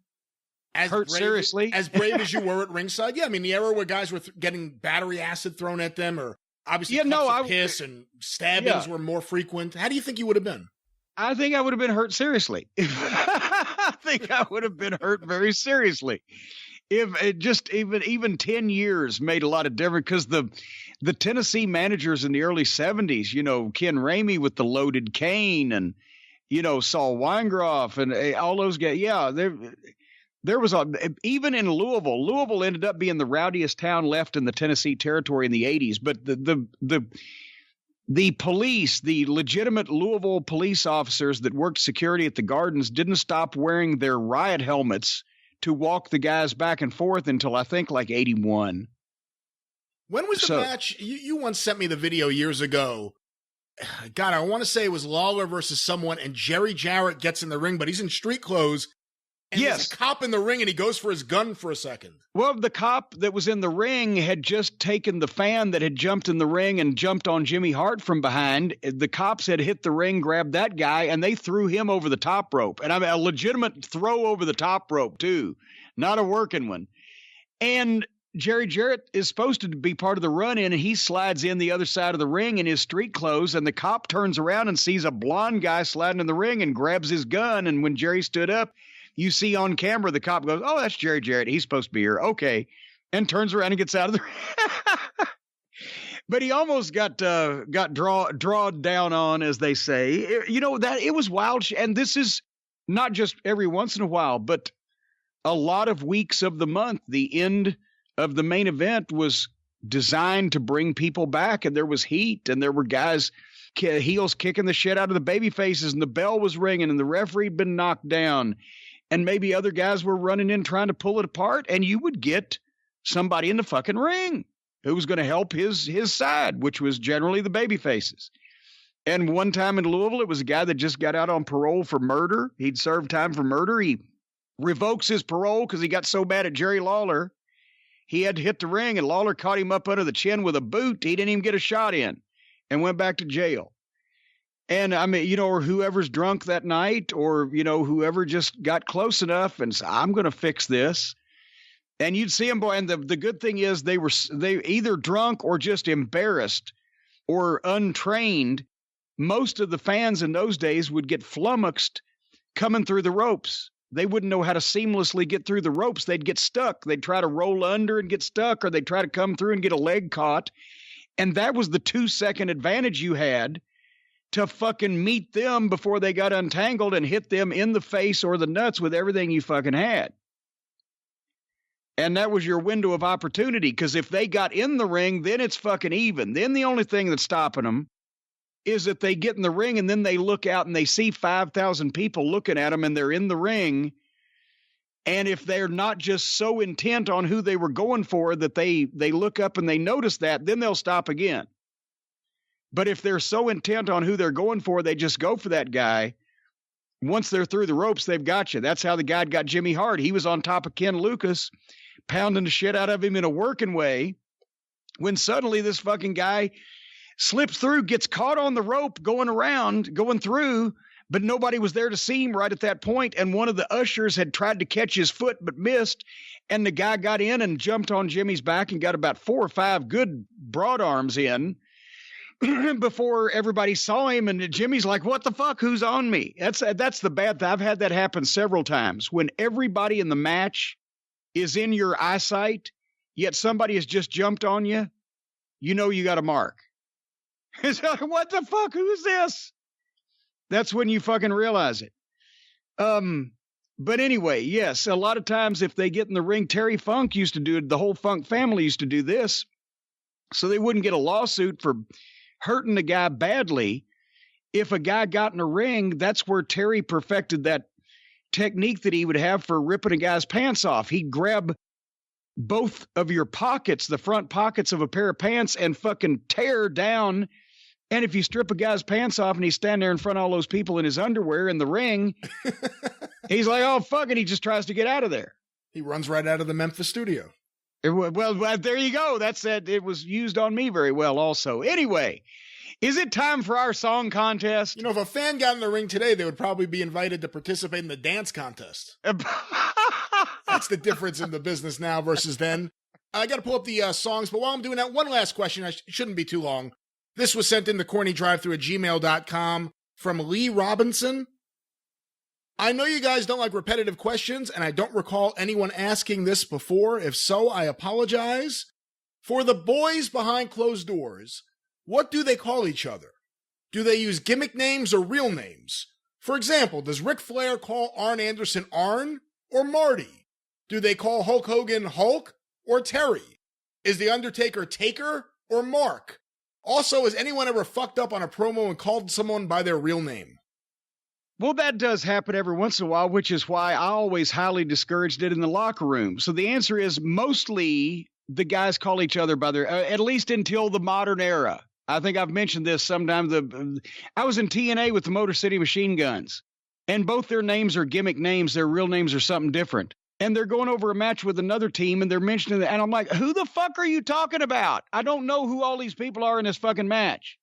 as brave as you were at ringside? Yeah, I mean, the era where guys were getting battery acid thrown at them, or obviously piss and stabbings were more frequent. How do you think you would have been? I think I would have been hurt seriously. I think I would have been hurt very seriously. If it just even 10 years made a lot of difference, because the Tennessee managers in the early 70s, Ken Ramey with the loaded Kane and, Saul Weingroff and all those guys. Yeah, there was even in Louisville ended up being the rowdiest town left in the Tennessee territory in the 80s. But the police, the legitimate Louisville police officers that worked security at the Gardens, didn't stop wearing their riot helmets to walk the guys back and forth until I think like 81. When was the match? You once sent me the video years ago. God, I want to say it was Lawler versus someone, and Jerry Jarrett gets in the ring, but he's in street clothes. And there's a cop in the ring, and he goes for his gun for a second. Well, the cop that was in the ring had just taken the fan that had jumped in the ring and jumped on Jimmy Hart from behind. The cops had hit the ring, grabbed that guy, and they threw him over the top rope. And I mean, a legitimate throw over the top rope, too, not a working one. And Jerry Jarrett is supposed to be part of the run-in, and he slides in the other side of the ring in his street clothes, and the cop turns around and sees a blonde guy sliding in the ring and grabs his gun. And when Jerry stood up, you see on camera, the cop goes, oh, that's Jerry Jarrett. He's supposed to be here. Okay. And turns around and gets out of the ring. But he almost got drawed down on, as they say. It was wild. And this is not just every once in a while, but a lot of weeks of the month. The end of the main event was designed to bring people back, and there was heat, and there were guys, heels kicking the shit out of the baby faces, and the bell was ringing, and the referee had been knocked down, and maybe other guys were running in trying to pull it apart, and you would get somebody in the fucking ring who was going to help his side, which was generally the baby faces. And one time in Louisville, it was a guy that just got out on parole for murder. He'd served time for murder. He revokes his parole because he got so mad at Jerry Lawler. He had to hit the ring, and Lawler caught him up under the chin with a boot. He didn't even get a shot in and went back to jail. And I mean, or whoever's drunk that night, or, whoever just got close enough and said, I'm going to fix this. And you'd see them, boy. And the good thing is they either drunk or just embarrassed or untrained. Most of the fans in those days would get flummoxed coming through the ropes. They wouldn't know how to seamlessly get through the ropes. They'd get stuck. They'd try to roll under and get stuck, or they'd try to come through and get a leg caught. And that was the 2-second advantage you had to fucking meet them before they got untangled and hit them in the face or the nuts with everything you fucking had. And that was your window of opportunity, because if they got in the ring, then it's fucking even. Then the only thing that's stopping them is that they get in the ring and then they look out and they see 5,000 people looking at them and they're in the ring. And if they're not just so intent on who they were going for that they look up and they notice that, then they'll stop again. But if they're so intent on who they're going for, they just go for that guy. Once they're through the ropes, they've got you. That's how the guy got Jimmy Hart. He was on top of Ken Lucas, pounding the shit out of him in a working way, when suddenly this fucking guy slips through, gets caught on the rope going through, but nobody was there to see him right at that point. And one of the ushers had tried to catch his foot but missed, and the guy got in and jumped on Jimmy's back and got about 4 or 5 good broad arms in before everybody saw him. And Jimmy's like, what the fuck? Who's on me? That's the bad thing. I've had that happen several times. When everybody in the match is in your eyesight, yet somebody has just jumped on you, you got a mark. It's like, what the fuck? Who is this? That's when you fucking realize it. But anyway, yes, a lot of times if they get in the ring, Terry Funk used to do it. The whole Funk family used to do this, so they wouldn't get a lawsuit for hurting the guy badly. If a guy got in a ring, that's where Terry perfected that technique that he would have for ripping a guy's pants off. He'd grab both of your pockets, the front pockets of a pair of pants, and fucking tear down. And if you strip a guy's pants off and he's standing there in front of all those people in his underwear in the ring, he's like, oh, fuck it. He just tries to get out of there. He runs right out of the Memphis studio. Well, there you go. That's it. It was used on me very well also. Anyway, is it time for our song contest? If a fan got in the ring today, they would probably be invited to participate in the dance contest. That's the difference in the business now versus then. I got to pull up the songs, but while I'm doing that, one last question. It shouldn't be too long. This was sent in to CornyDriveThru@gmail.com from Lee Robinson. I know you guys don't like repetitive questions, and I don't recall anyone asking this before. If so, I apologize. For the boys behind closed doors, what do they call each other? Do they use gimmick names or real names? For example, does Ric Flair call Arn Anderson Arn or Marty? Do they call Hulk Hogan Hulk or Terry? Is The Undertaker Taker or Mark? Also, has anyone ever fucked up on a promo and called someone by their real name? Well, that does happen every once in a while, which is why I always highly discouraged it in the locker room. So the answer is mostly the guys call each other by their, at least until the modern era. I think I've mentioned this sometime. I was in TNA with the Motor City Machine Guns, and both their names are gimmick names. Their real names are something different. And they're going over a match with another team, and they're mentioning it. And I'm like, who the fuck are you talking about? I don't know who all these people are in this fucking match.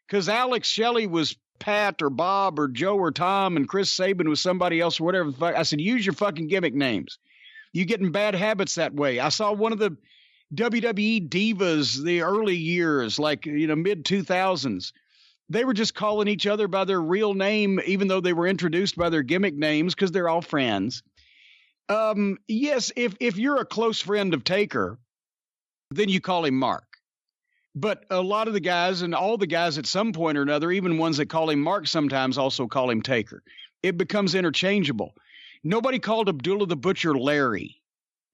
Because Alex Shelley was Pat or Bob or Joe or Tom, and Chris Sabin was somebody else or whatever the fuck. I said, use your fucking gimmick names. You get in bad habits that way. I saw one of the WWE divas the early years, like, mid-2000s. They were just calling each other by their real name, even though they were introduced by their gimmick names, because they're all friends. Yes, if you're a close friend of Taker, then you call him Mark. But a lot of the guys, and all the guys at some point or another, even ones that call him Mark sometimes also call him Taker. It becomes interchangeable. Nobody called Abdullah the Butcher Larry.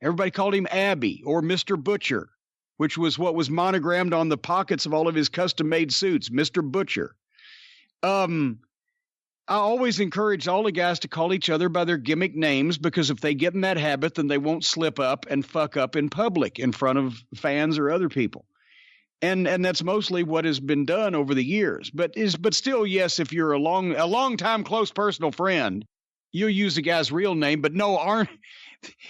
Everybody called him Abby or Mr. Butcher. which was what was monogrammed on the pockets of all of his custom-made suits, Mr. Butcher. I always encourage all the guys to call each other by their gimmick names, because if they get in that habit, then they won't slip up and fuck up in public in front of fans or other people. And that's mostly what has been done over the years. But still, yes, if you're a long time close personal friend, you'll use the guy's real name. But no,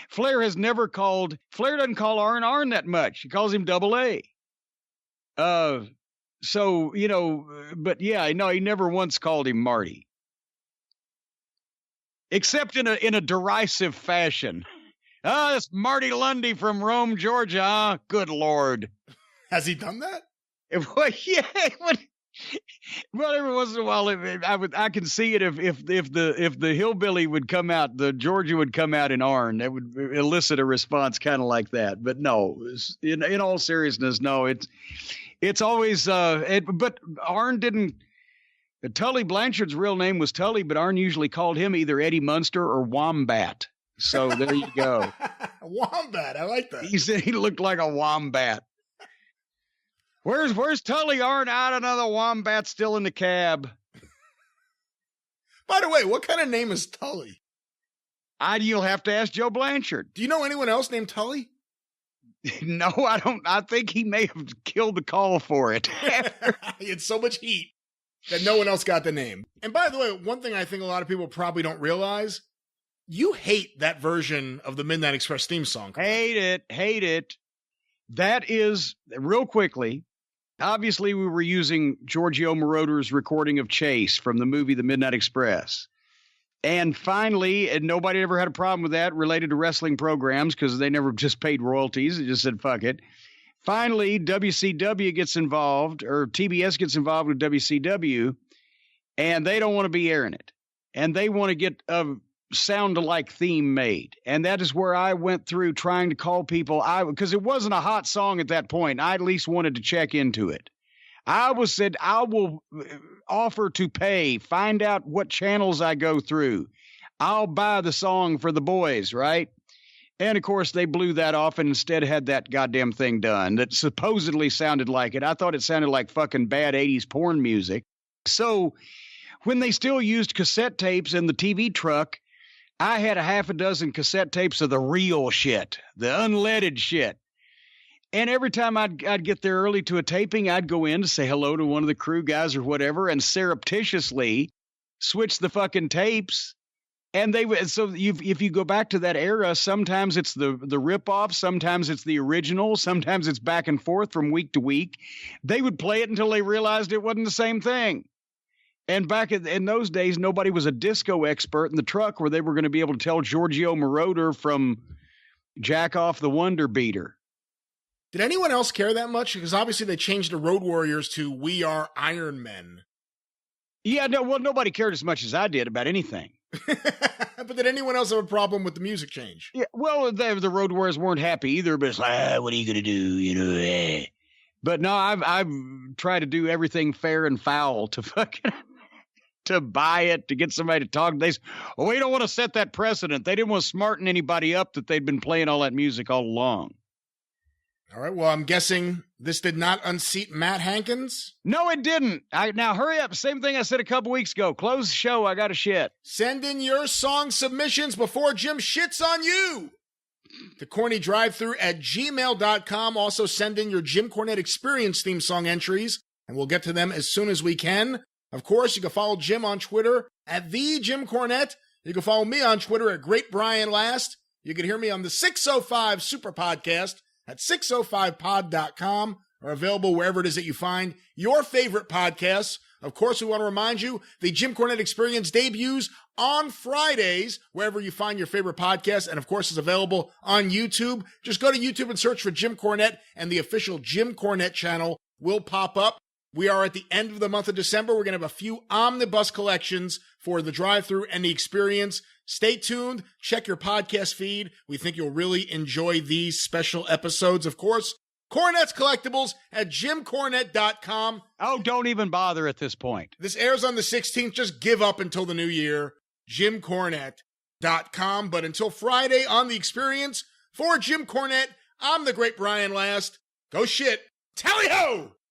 Flair doesn't call Arn that much. He calls him Double A. So, but yeah, no, he never once called him Marty. Except in a derisive fashion. It's Marty Lundy from Rome, Georgia. Huh? Good Lord. Has he done that? Well, yeah. Well, every once in a while, I can see it if the hillbilly would come out, the Georgia would come out in Arn, that would elicit a response kind of like that. But no, in all seriousness, no, it's always but Arn didn't. Tully Blanchard's real name was Tully, but Arn usually called him either Eddie Munster or Wombat. So there you go. Wombat, I like that. He said he looked like a wombat. Where's Tully, Arn? I don't know, the wombat's still in the cab. By the way, what kind of name is Tully? You'll have to ask Joe Blanchard. Do you know anyone else named Tully? No, I don't. I think he may have killed the call for it. He had so much heat that no one else got the name. And by the way, one thing I think a lot of people probably don't realize, you hate that version of the Midnight Express theme song. Hate it. That is, real quickly, obviously we were using Giorgio Moroder's recording of Chase from the movie The Midnight Express. And finally, and nobody ever had a problem with that related to wrestling programs, because they never just paid royalties. They just said, fuck it. Finally, WCW gets involved, or TBS gets involved with WCW, and they don't want to be airing it. And they want to get a sound-alike theme made. And that is where I went through trying to call people, because it wasn't a hot song at that point. I at least wanted to check into it. I will offer to pay, find out what channels I go through. I'll buy the song for the boys, right? And, of course, they blew that off and instead had that goddamn thing done that supposedly sounded like it. I thought it sounded like fucking bad 80s porn music. So when they still used cassette tapes in the TV truck, I had a half a dozen cassette tapes of the real shit, the unleaded shit. And every time I'd get there early to a taping, I'd go in to say hello to one of the crew guys or whatever and surreptitiously switch the fucking tapes. And if you go back to that era, sometimes it's the ripoff, sometimes it's the original, sometimes it's back and forth from week to week. They would play it until they realized it wasn't the same thing. And back in those days, nobody was a disco expert in the truck where they were going to be able to tell Giorgio Moroder from Jack Off the Wonder Beater. Did anyone else care that much? Because obviously they changed the Road Warriors to We Are Iron Men. Yeah, no, well, nobody cared as much as I did about anything. But did anyone else have a problem with the music change? Yeah, well, the Road Warriors weren't happy either, but it's like, what are you going to do, But no, I've tried to do everything fair and foul to fucking to buy it, to get somebody to talk. We don't want to set that precedent. They didn't want to smarten anybody up that they'd been playing all that music all along. All right, well, I'm guessing this did not unseat Matt Hankins? No, it didn't. Now, hurry up. Same thing I said a couple weeks ago. Close the show. I got a shit. Send in your song submissions before Jim shits on you to CornyDriveThru@gmail.com. Also, send in your Jim Cornette Experience theme song entries, and we'll get to them as soon as we can. Of course, you can follow Jim on Twitter @TheJimCornette. You can follow me on Twitter @GreatBrianLast. You can hear me on the 605 Superpodcast at 605pod.com, or available wherever it is that you find your favorite podcasts. Of course, we want to remind you, the Jim Cornette Experience debuts on Fridays, wherever you find your favorite podcast, and of course is available on YouTube. Just go to YouTube and search for Jim Cornette, and the official Jim Cornette channel will pop up. We are at the end of the month of December. We're going to have a few omnibus collections for the Drive-Thru and the Experience. Stay tuned. Check your podcast feed. We think you'll really enjoy these special episodes. Of course, Cornette's Collectibles at JimCornette.com. Oh, don't even bother at this point. This airs on the 16th. Just give up until the new year. JimCornette.com. But until Friday on The Experience, for Jim Cornette, I'm the Great Brian Last. Go shit. Tally ho!